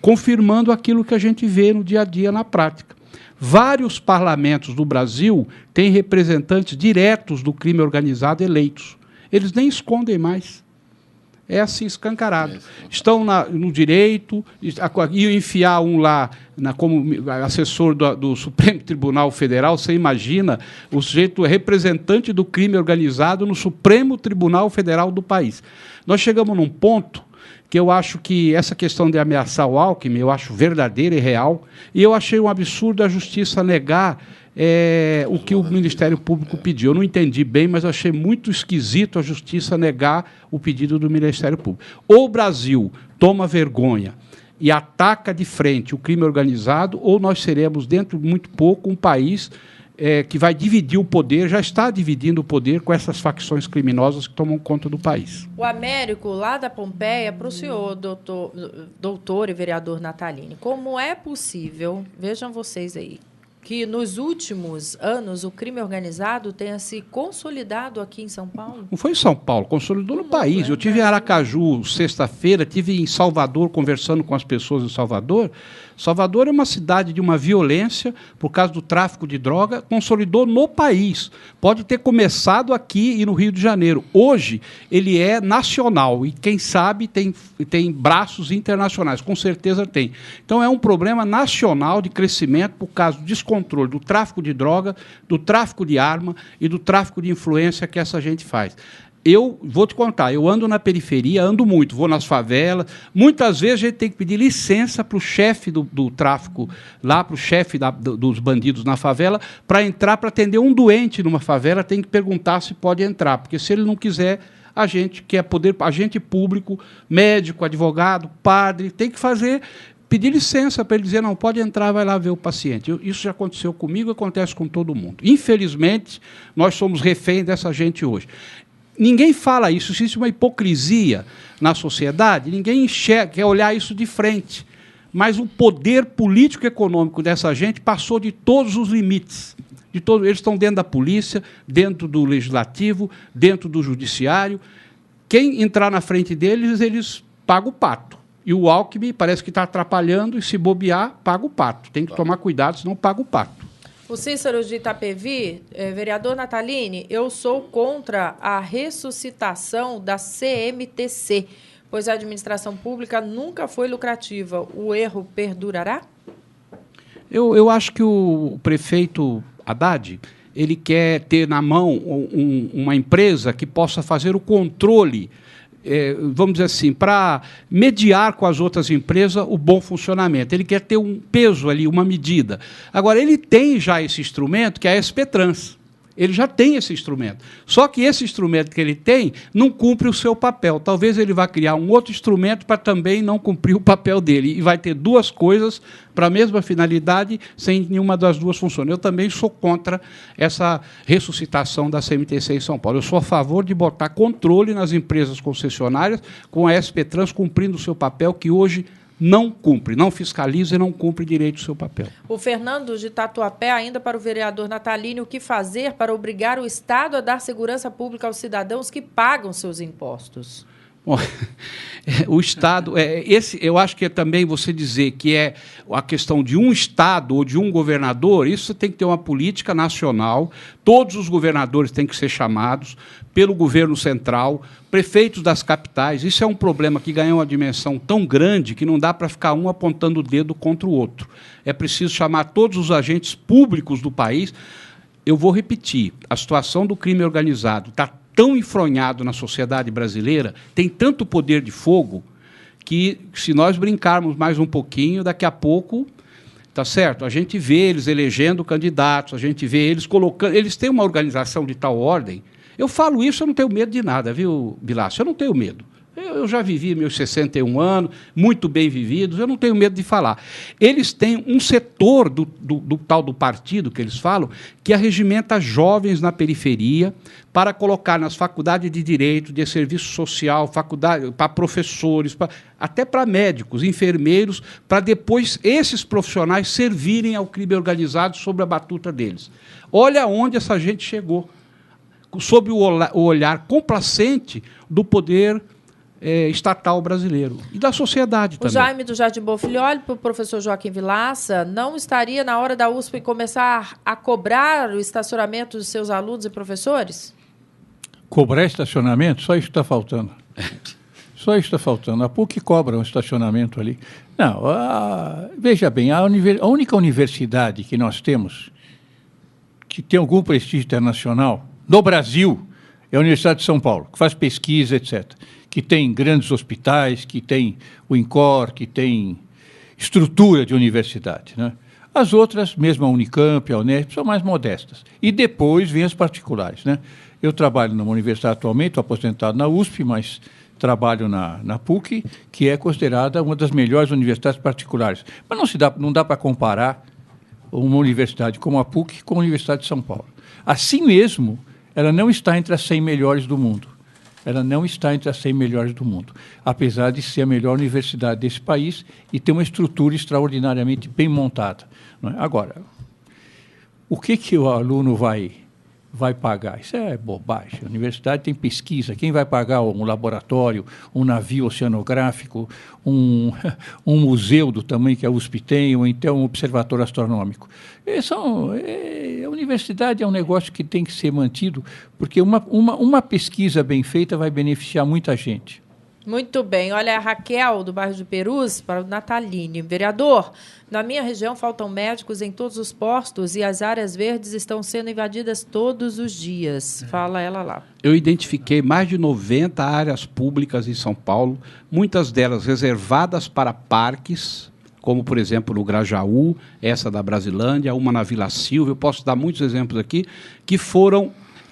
confirmando aquilo que a gente vê no dia a dia na prática. Vários parlamentos do Brasil têm representantes diretos do crime organizado eleitos. Eles nem escondem mais. É assim, escancarado. Estão no direito, iam enfiar um lá como assessor do Supremo Tribunal Federal. Você imagina, o sujeito é representante do crime organizado no Supremo Tribunal Federal do país. Nós chegamos num ponto que eu acho que essa questão de ameaçar o Alckmin, eu acho verdadeira e real, e eu achei um absurdo a Justiça negar o que o Ministério Público pediu. Eu não entendi bem, mas achei muito esquisito a Justiça negar o pedido do Ministério Público. Ou o Brasil toma vergonha e ataca de frente o crime organizado, ou nós seremos, dentro de muito pouco, um país que vai dividir o poder, já está dividindo o poder com essas facções criminosas que tomam conta do país. O Américo, lá da Pompeia, para o senhor, doutor e vereador Natalini, como é possível, vejam vocês aí, que nos últimos anos o crime organizado tenha se consolidado aqui em São Paulo? Não foi em São Paulo, consolidou no país. Eu estive em Aracaju sexta-feira, estive em Salvador conversando com as pessoas em Salvador. Salvador é uma cidade de uma violência por causa do tráfico de droga, consolidou no país. Pode ter começado aqui e no Rio de Janeiro. Hoje, ele é nacional e, quem sabe, tem braços internacionais. Com certeza tem. Então, é um problema nacional de crescimento por causa do descontrole do tráfico de droga, do tráfico de arma e do tráfico de influência que essa gente faz. Eu vou te contar, eu ando na periferia, ando muito, vou nas favelas. Muitas vezes a gente tem que pedir licença para o chefe do tráfico, lá para o chefe dos bandidos na favela, para entrar, para atender um doente numa favela, tem que perguntar se pode entrar, porque se ele não quiser, a gente, que é agente público, médico, advogado, padre, tem que pedir licença para ele dizer, não, pode entrar, vai lá ver o paciente. Isso já aconteceu comigo, acontece com todo mundo. Infelizmente, nós somos reféns dessa gente hoje. Ninguém fala isso, existe uma hipocrisia na sociedade, ninguém quer olhar isso de frente. Mas o poder político e econômico dessa gente passou de todos os limites. Eles estão dentro da polícia, dentro do legislativo, dentro do judiciário. Quem entrar na frente deles, eles pagam o pato. E o Alckmin parece que está atrapalhando, e se bobear, paga o pato. Tem que tomar cuidado, senão paga o pato. O Cícero de Itapevi, vereador Natalini, eu sou contra a ressuscitação da CMTC, pois a administração pública nunca foi lucrativa. O erro perdurará? Eu acho que o prefeito Haddad, ele quer ter na mão uma empresa que possa fazer o controle, vamos dizer assim, para mediar com as outras empresas o bom funcionamento. Ele quer ter um peso ali, uma medida. Agora, ele tem já esse instrumento, que é a SP Trans. Ele já tem esse instrumento. Só que esse instrumento que ele tem não cumpre o seu papel. Talvez ele vá criar um outro instrumento para também não cumprir o papel dele. E vai ter duas coisas para a mesma finalidade, sem nenhuma das duas funcionar. Eu também sou contra essa ressuscitação da CMTC em São Paulo. Eu sou a favor de botar controle nas empresas concessionárias, com a SP Trans cumprindo o seu papel, que hoje não cumpre, não fiscaliza e não cumpre direito o seu papel. O Fernando de Tatuapé, ainda para o vereador Natalini, o que fazer para obrigar o Estado a dar segurança pública aos cidadãos que pagam seus impostos? Bom, o Estado, eu acho que é também você dizer que é a questão de um Estado ou de um governador, isso tem que ter uma política nacional, todos os governadores têm que ser chamados pelo governo central, prefeitos das capitais, isso é um problema que ganhou uma dimensão tão grande que não dá para ficar um apontando o dedo contra o outro. É preciso chamar todos os agentes públicos do país. Eu vou repetir, a situação do crime organizado está tão enfronhado na sociedade brasileira, tem tanto poder de fogo, que se nós brincarmos mais um pouquinho, daqui a pouco, tá certo? A gente vê eles elegendo candidatos, a gente vê eles colocando... Eles têm uma organização de tal ordem. Eu falo isso, eu não tenho medo de nada, viu, Bilácio? Eu não tenho medo. Eu já vivi meus 61 anos, muito bem vividos, eu não tenho medo de falar. Eles têm um setor do tal do partido, que eles falam, que arregimenta jovens na periferia para colocar nas faculdades de direito, de serviço social, faculdade para professores, até para médicos, enfermeiros, para depois esses profissionais servirem ao crime organizado sob a batuta deles. Olha onde essa gente chegou, sob o olhar complacente do poder estatal brasileiro e da sociedade também. O Jaime do Jardim Bonfilholi, para o professor Joaquim Vilaça, não estaria na hora da USP começar a cobrar o estacionamento dos seus alunos e professores? Cobrar estacionamento? Só isso está faltando. Só isso está faltando. A PUC cobra um estacionamento ali. Não, veja bem, a única universidade que nós temos que tem algum prestígio internacional no Brasil é a Universidade de São Paulo, que faz pesquisa, etc., que tem grandes hospitais, que tem o INCOR, que tem estrutura de universidade, né? As outras, mesmo a Unicamp, a Unesp, são mais modestas. E depois vêm as particulares, né? Eu trabalho numa universidade atualmente, estou aposentado na USP, mas trabalho na PUC, que é considerada uma das melhores universidades particulares. Mas não dá para comparar uma universidade como a PUC com a Universidade de São Paulo. Assim mesmo, ela não está entre as 100 melhores do mundo. Ela não está entre as 100 melhores do mundo, apesar de ser a melhor universidade desse país e ter uma estrutura extraordinariamente bem montada, não é? Agora, o que o aluno vai pagar? Isso é bobagem. A universidade tem pesquisa. Quem vai pagar um laboratório, um navio oceanográfico, um museu do tamanho que a USP tem, ou então um observatório astronômico? A universidade é um negócio que tem que ser mantido, porque uma pesquisa bem feita vai beneficiar muita gente. Muito bem. Olha, a Raquel, do bairro de Perus, para o Nataline. Vereador, na minha região faltam médicos em todos os postos e as áreas verdes estão sendo invadidas todos os dias. Fala ela lá. Eu identifiquei mais de 90 áreas públicas em São Paulo, muitas delas reservadas para parques, como, por exemplo, no Grajaú, essa da Brasilândia, uma na Vila Silva. Eu posso dar muitos exemplos aqui, que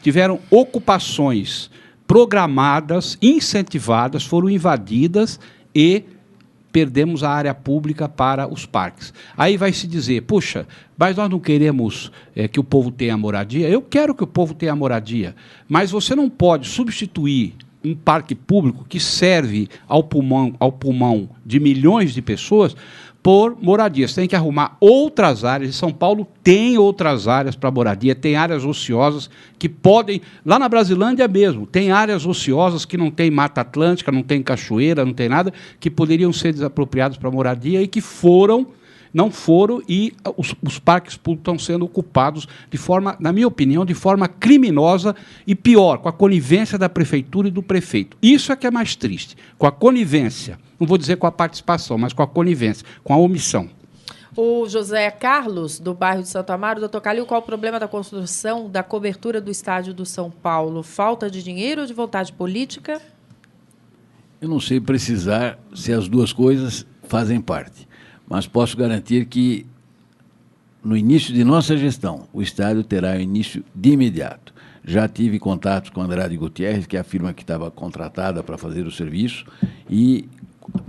tiveram ocupações programadas, incentivadas, foram invadidas e perdemos a área pública para os parques. Aí vai se dizer, puxa, mas nós não queremos que o povo tenha moradia? Eu quero que o povo tenha moradia, mas você não pode substituir um parque público que serve ao pulmão de milhões de pessoas por moradia. Você tem que arrumar outras áreas. Em São Paulo tem outras áreas para moradia, tem áreas ociosas que podem... Lá na Brasilândia mesmo, tem áreas ociosas que não tem Mata Atlântica, não tem cachoeira, não tem nada, que poderiam ser desapropriados para moradia e que não foram, e os parques públicos estão sendo ocupados de forma, na minha opinião, de forma criminosa e pior, com a conivência da prefeitura e do prefeito. Isso é que é mais triste, com a conivência, não vou dizer com a participação, mas com a conivência, com a omissão. O José Carlos, do bairro de Santo Amaro, doutor Calil, qual o problema da construção da cobertura do estádio do São Paulo? Falta de dinheiro ou de vontade política? Eu não sei precisar se as duas coisas fazem parte. Mas posso garantir que, no início de nossa gestão, o estádio terá início de imediato. Já tive contatos com a Andrade Gutierrez, que é a firma que estava contratada para fazer o serviço, e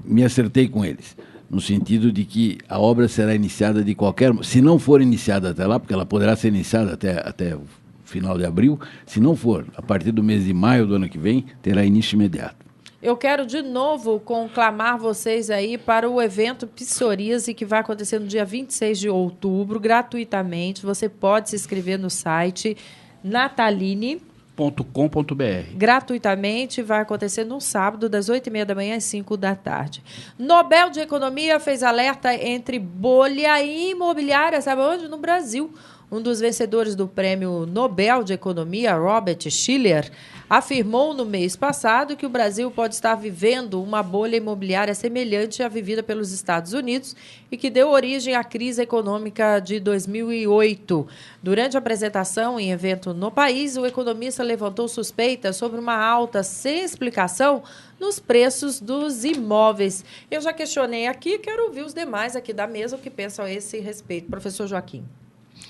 me acertei com eles, no sentido de que a obra será iniciada de qualquer... Se não for iniciada até lá, porque ela poderá ser iniciada até o final de abril, se não for, a partir do mês de maio do ano que vem, terá início imediato. Eu quero, de novo, conclamar vocês aí para o evento Psoríase, que vai acontecer no dia 26 de outubro, gratuitamente. Você pode se inscrever no site nataline.com.br. imóveis.com.br. Gratuitamente, vai acontecer no sábado, das 8h30 da manhã às 5 da tarde. Nobel de Economia fez alerta entre bolha imobiliária, sabe onde? No Brasil. Um dos vencedores do Prêmio Nobel de Economia, Robert Shiller, afirmou no mês passado que o Brasil pode estar vivendo uma bolha imobiliária semelhante à vivida pelos Estados Unidos e que deu origem à crise econômica de 2008. Durante a apresentação em evento no país, o economista levantou suspeitas sobre uma alta sem explicação nos preços dos imóveis. Eu já questionei aqui, quero ouvir os demais aqui da mesa o que pensam a esse respeito. Professor Joaquim.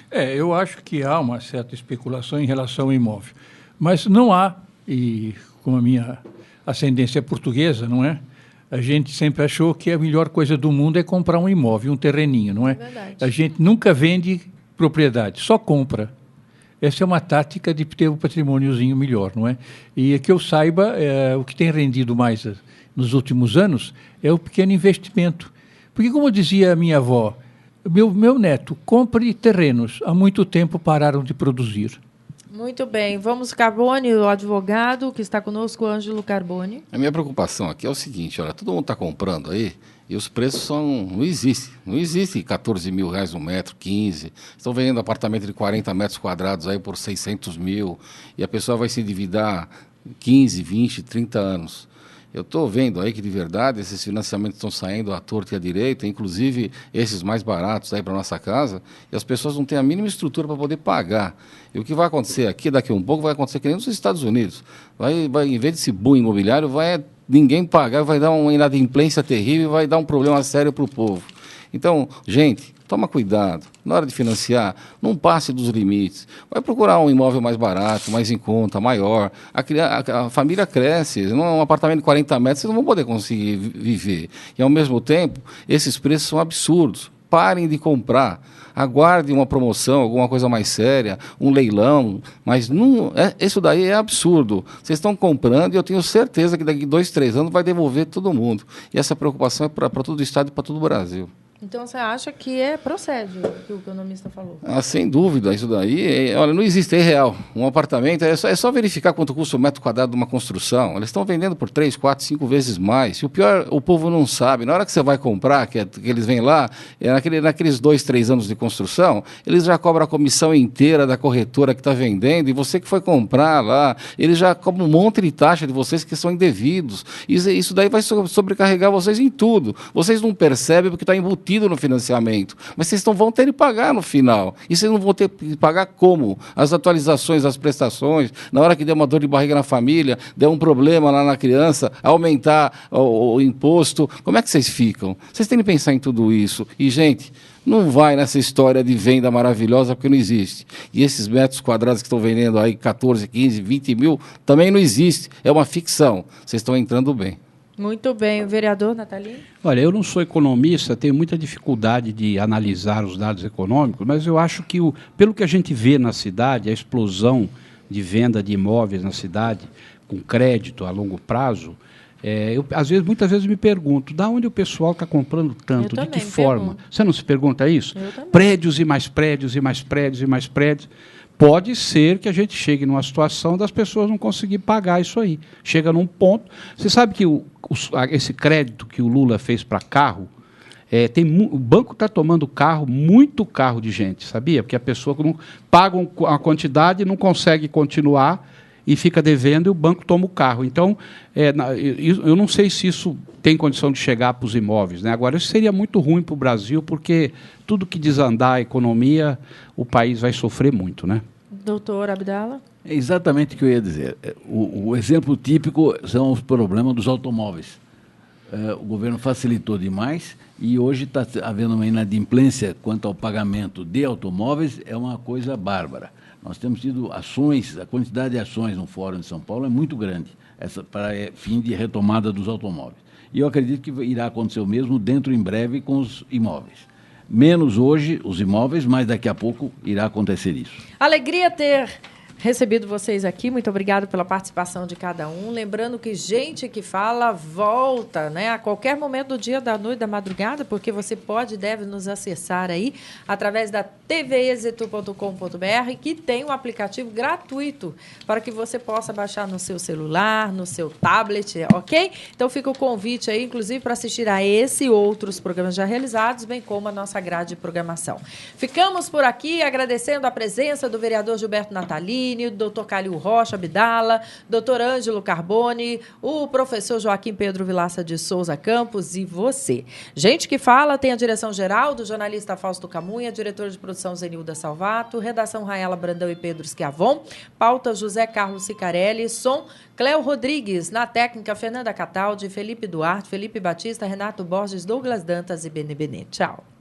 Eu acho que há uma certa especulação em relação ao imóvel. Mas não há, e com a minha ascendência portuguesa, não é? A gente sempre achou que a melhor coisa do mundo é comprar um imóvel, um terreninho, não é? Verdade. A gente nunca vende propriedade, só compra. Essa é uma tática de ter um patrimôniozinho melhor, não é? E que eu saiba, o que tem rendido mais nos últimos anos é o pequeno investimento. Porque, como dizia a minha avó, meu neto, compre terrenos. Há muito tempo pararam de produzir. Muito bem. Vamos, Carboni, o advogado que está conosco, Ângelo Carboni. A minha preocupação aqui é o seguinte, olha, todo mundo está comprando aí e os preços não existe 14 mil reais um metro, 15. Estão vendendo apartamento de 40 metros quadrados aí por 600 mil e a pessoa vai se endividar 15, 20, 30 anos. Eu estou vendo aí que, de verdade, esses financiamentos estão saindo à torta e à direita, inclusive esses mais baratos aí para a nossa casa, e as pessoas não têm a mínima estrutura para poder pagar. E o que vai acontecer aqui, daqui a um pouco, vai acontecer que nem nos Estados Unidos. Em vez desse boom imobiliário, ninguém pagar, vai dar uma inadimplência terrível e vai dar um problema sério para o povo. Então, gente, toma cuidado. Na hora de financiar, não passe dos limites. Vai procurar um imóvel mais barato, mais em conta, maior. A família cresce. Um apartamento de 40 metros, vocês não vão poder conseguir viver. E, ao mesmo tempo, esses preços são absurdos. Parem de comprar. Aguarde uma promoção, alguma coisa mais séria, um leilão. Mas isso daí é absurdo. Vocês estão comprando e eu tenho certeza que daqui 2, 3 anos vai devolver todo mundo. E essa preocupação é para todo o Estado e para todo o Brasil. Então, você acha que procede o que o economista falou? Sem dúvida, isso daí, olha, não existe, é real. Um apartamento, é só verificar quanto custa o metro quadrado de uma construção. Eles estão vendendo por 3, 4, 5 vezes mais. E o pior, o povo não sabe. Na hora que você vai comprar, que eles vêm lá, naqueles 2, 3 anos de construção, eles já cobram a comissão inteira da corretora que está vendendo, e você que foi comprar lá, eles já cobram um monte de taxa de vocês que são indevidos. Isso daí vai sobrecarregar vocês em tudo. Vocês não percebem porque está embutido no financiamento, mas vocês vão ter que pagar no final. E vocês não vão ter que pagar como? As atualizações, as prestações, na hora que der uma dor de barriga na família, der um problema lá na criança, aumentar o imposto, como é que vocês ficam? Vocês têm que pensar em tudo isso. E, gente, não vai nessa história de venda maravilhosa, porque não existe. E esses metros quadrados que estão vendendo aí 14, 15, 20 mil, também não existe. É uma ficção. Vocês estão entrando bem. Muito bem. O vereador Natalino? Olha, eu não sou economista, tenho muita dificuldade de analisar os dados econômicos, mas eu acho que, pelo que a gente vê na cidade, a explosão de venda de imóveis na cidade, com crédito a longo prazo, muitas vezes me pergunto, de onde o pessoal está comprando tanto, de que forma? Você não se pergunta isso? Prédios e mais prédios e mais prédios e mais prédios. Pode ser que a gente chegue numa situação das pessoas não conseguir pagar isso aí. Chega num ponto... Você sabe que esse crédito que o Lula fez para carro, o banco está tomando muito carro de gente, sabia? Porque a pessoa não paga a quantidade, não consegue continuar e fica devendo e o banco toma o carro. Então, eu não sei se isso tem condição de chegar para os imóveis, né? Agora, isso seria muito ruim para o Brasil, porque tudo que desandar a economia, o país vai sofrer muito, né? Doutor Abdala? É exatamente o que eu ia dizer. O exemplo típico são os problemas dos automóveis. O governo facilitou demais e hoje está havendo uma inadimplência quanto ao pagamento de automóveis, é uma coisa bárbara. Nós temos tido ações, a quantidade de ações no Fórum de São Paulo é muito grande, para fim de retomada dos automóveis. E eu acredito que irá acontecer o mesmo dentro em breve com os imóveis. Menos hoje os imóveis, mas daqui a pouco irá acontecer isso. Alegria ter recebido vocês aqui. Muito obrigado pela participação de cada um. Lembrando que Gente que Fala volta, né, a qualquer momento do dia, da noite, da madrugada, porque você pode e deve nos acessar aí através da tvexito.com.br, que tem um aplicativo gratuito para que você possa baixar no seu celular, no seu tablet, ok? Então fica o convite aí, inclusive, para assistir a esse e outros programas já realizados, bem como a nossa grade de programação. Ficamos por aqui agradecendo a presença do vereador Gilberto Natalini, o doutor Calil Rocha Abdala, doutor Ângelo Carboni, o professor Joaquim Pedro Vilaça de Souza Campos e você. Gente que Fala tem a direção geral do jornalista Fausto Camunha, diretor de produção Zenilda Salvato, redação Raela Brandão e Pedro Schiavon, pauta José Carlos Sicarelli, som Cléo Rodrigues, na técnica Fernanda Cataldi, Felipe Duarte, Felipe Batista, Renato Borges, Douglas Dantas e Bene Benet. Tchau.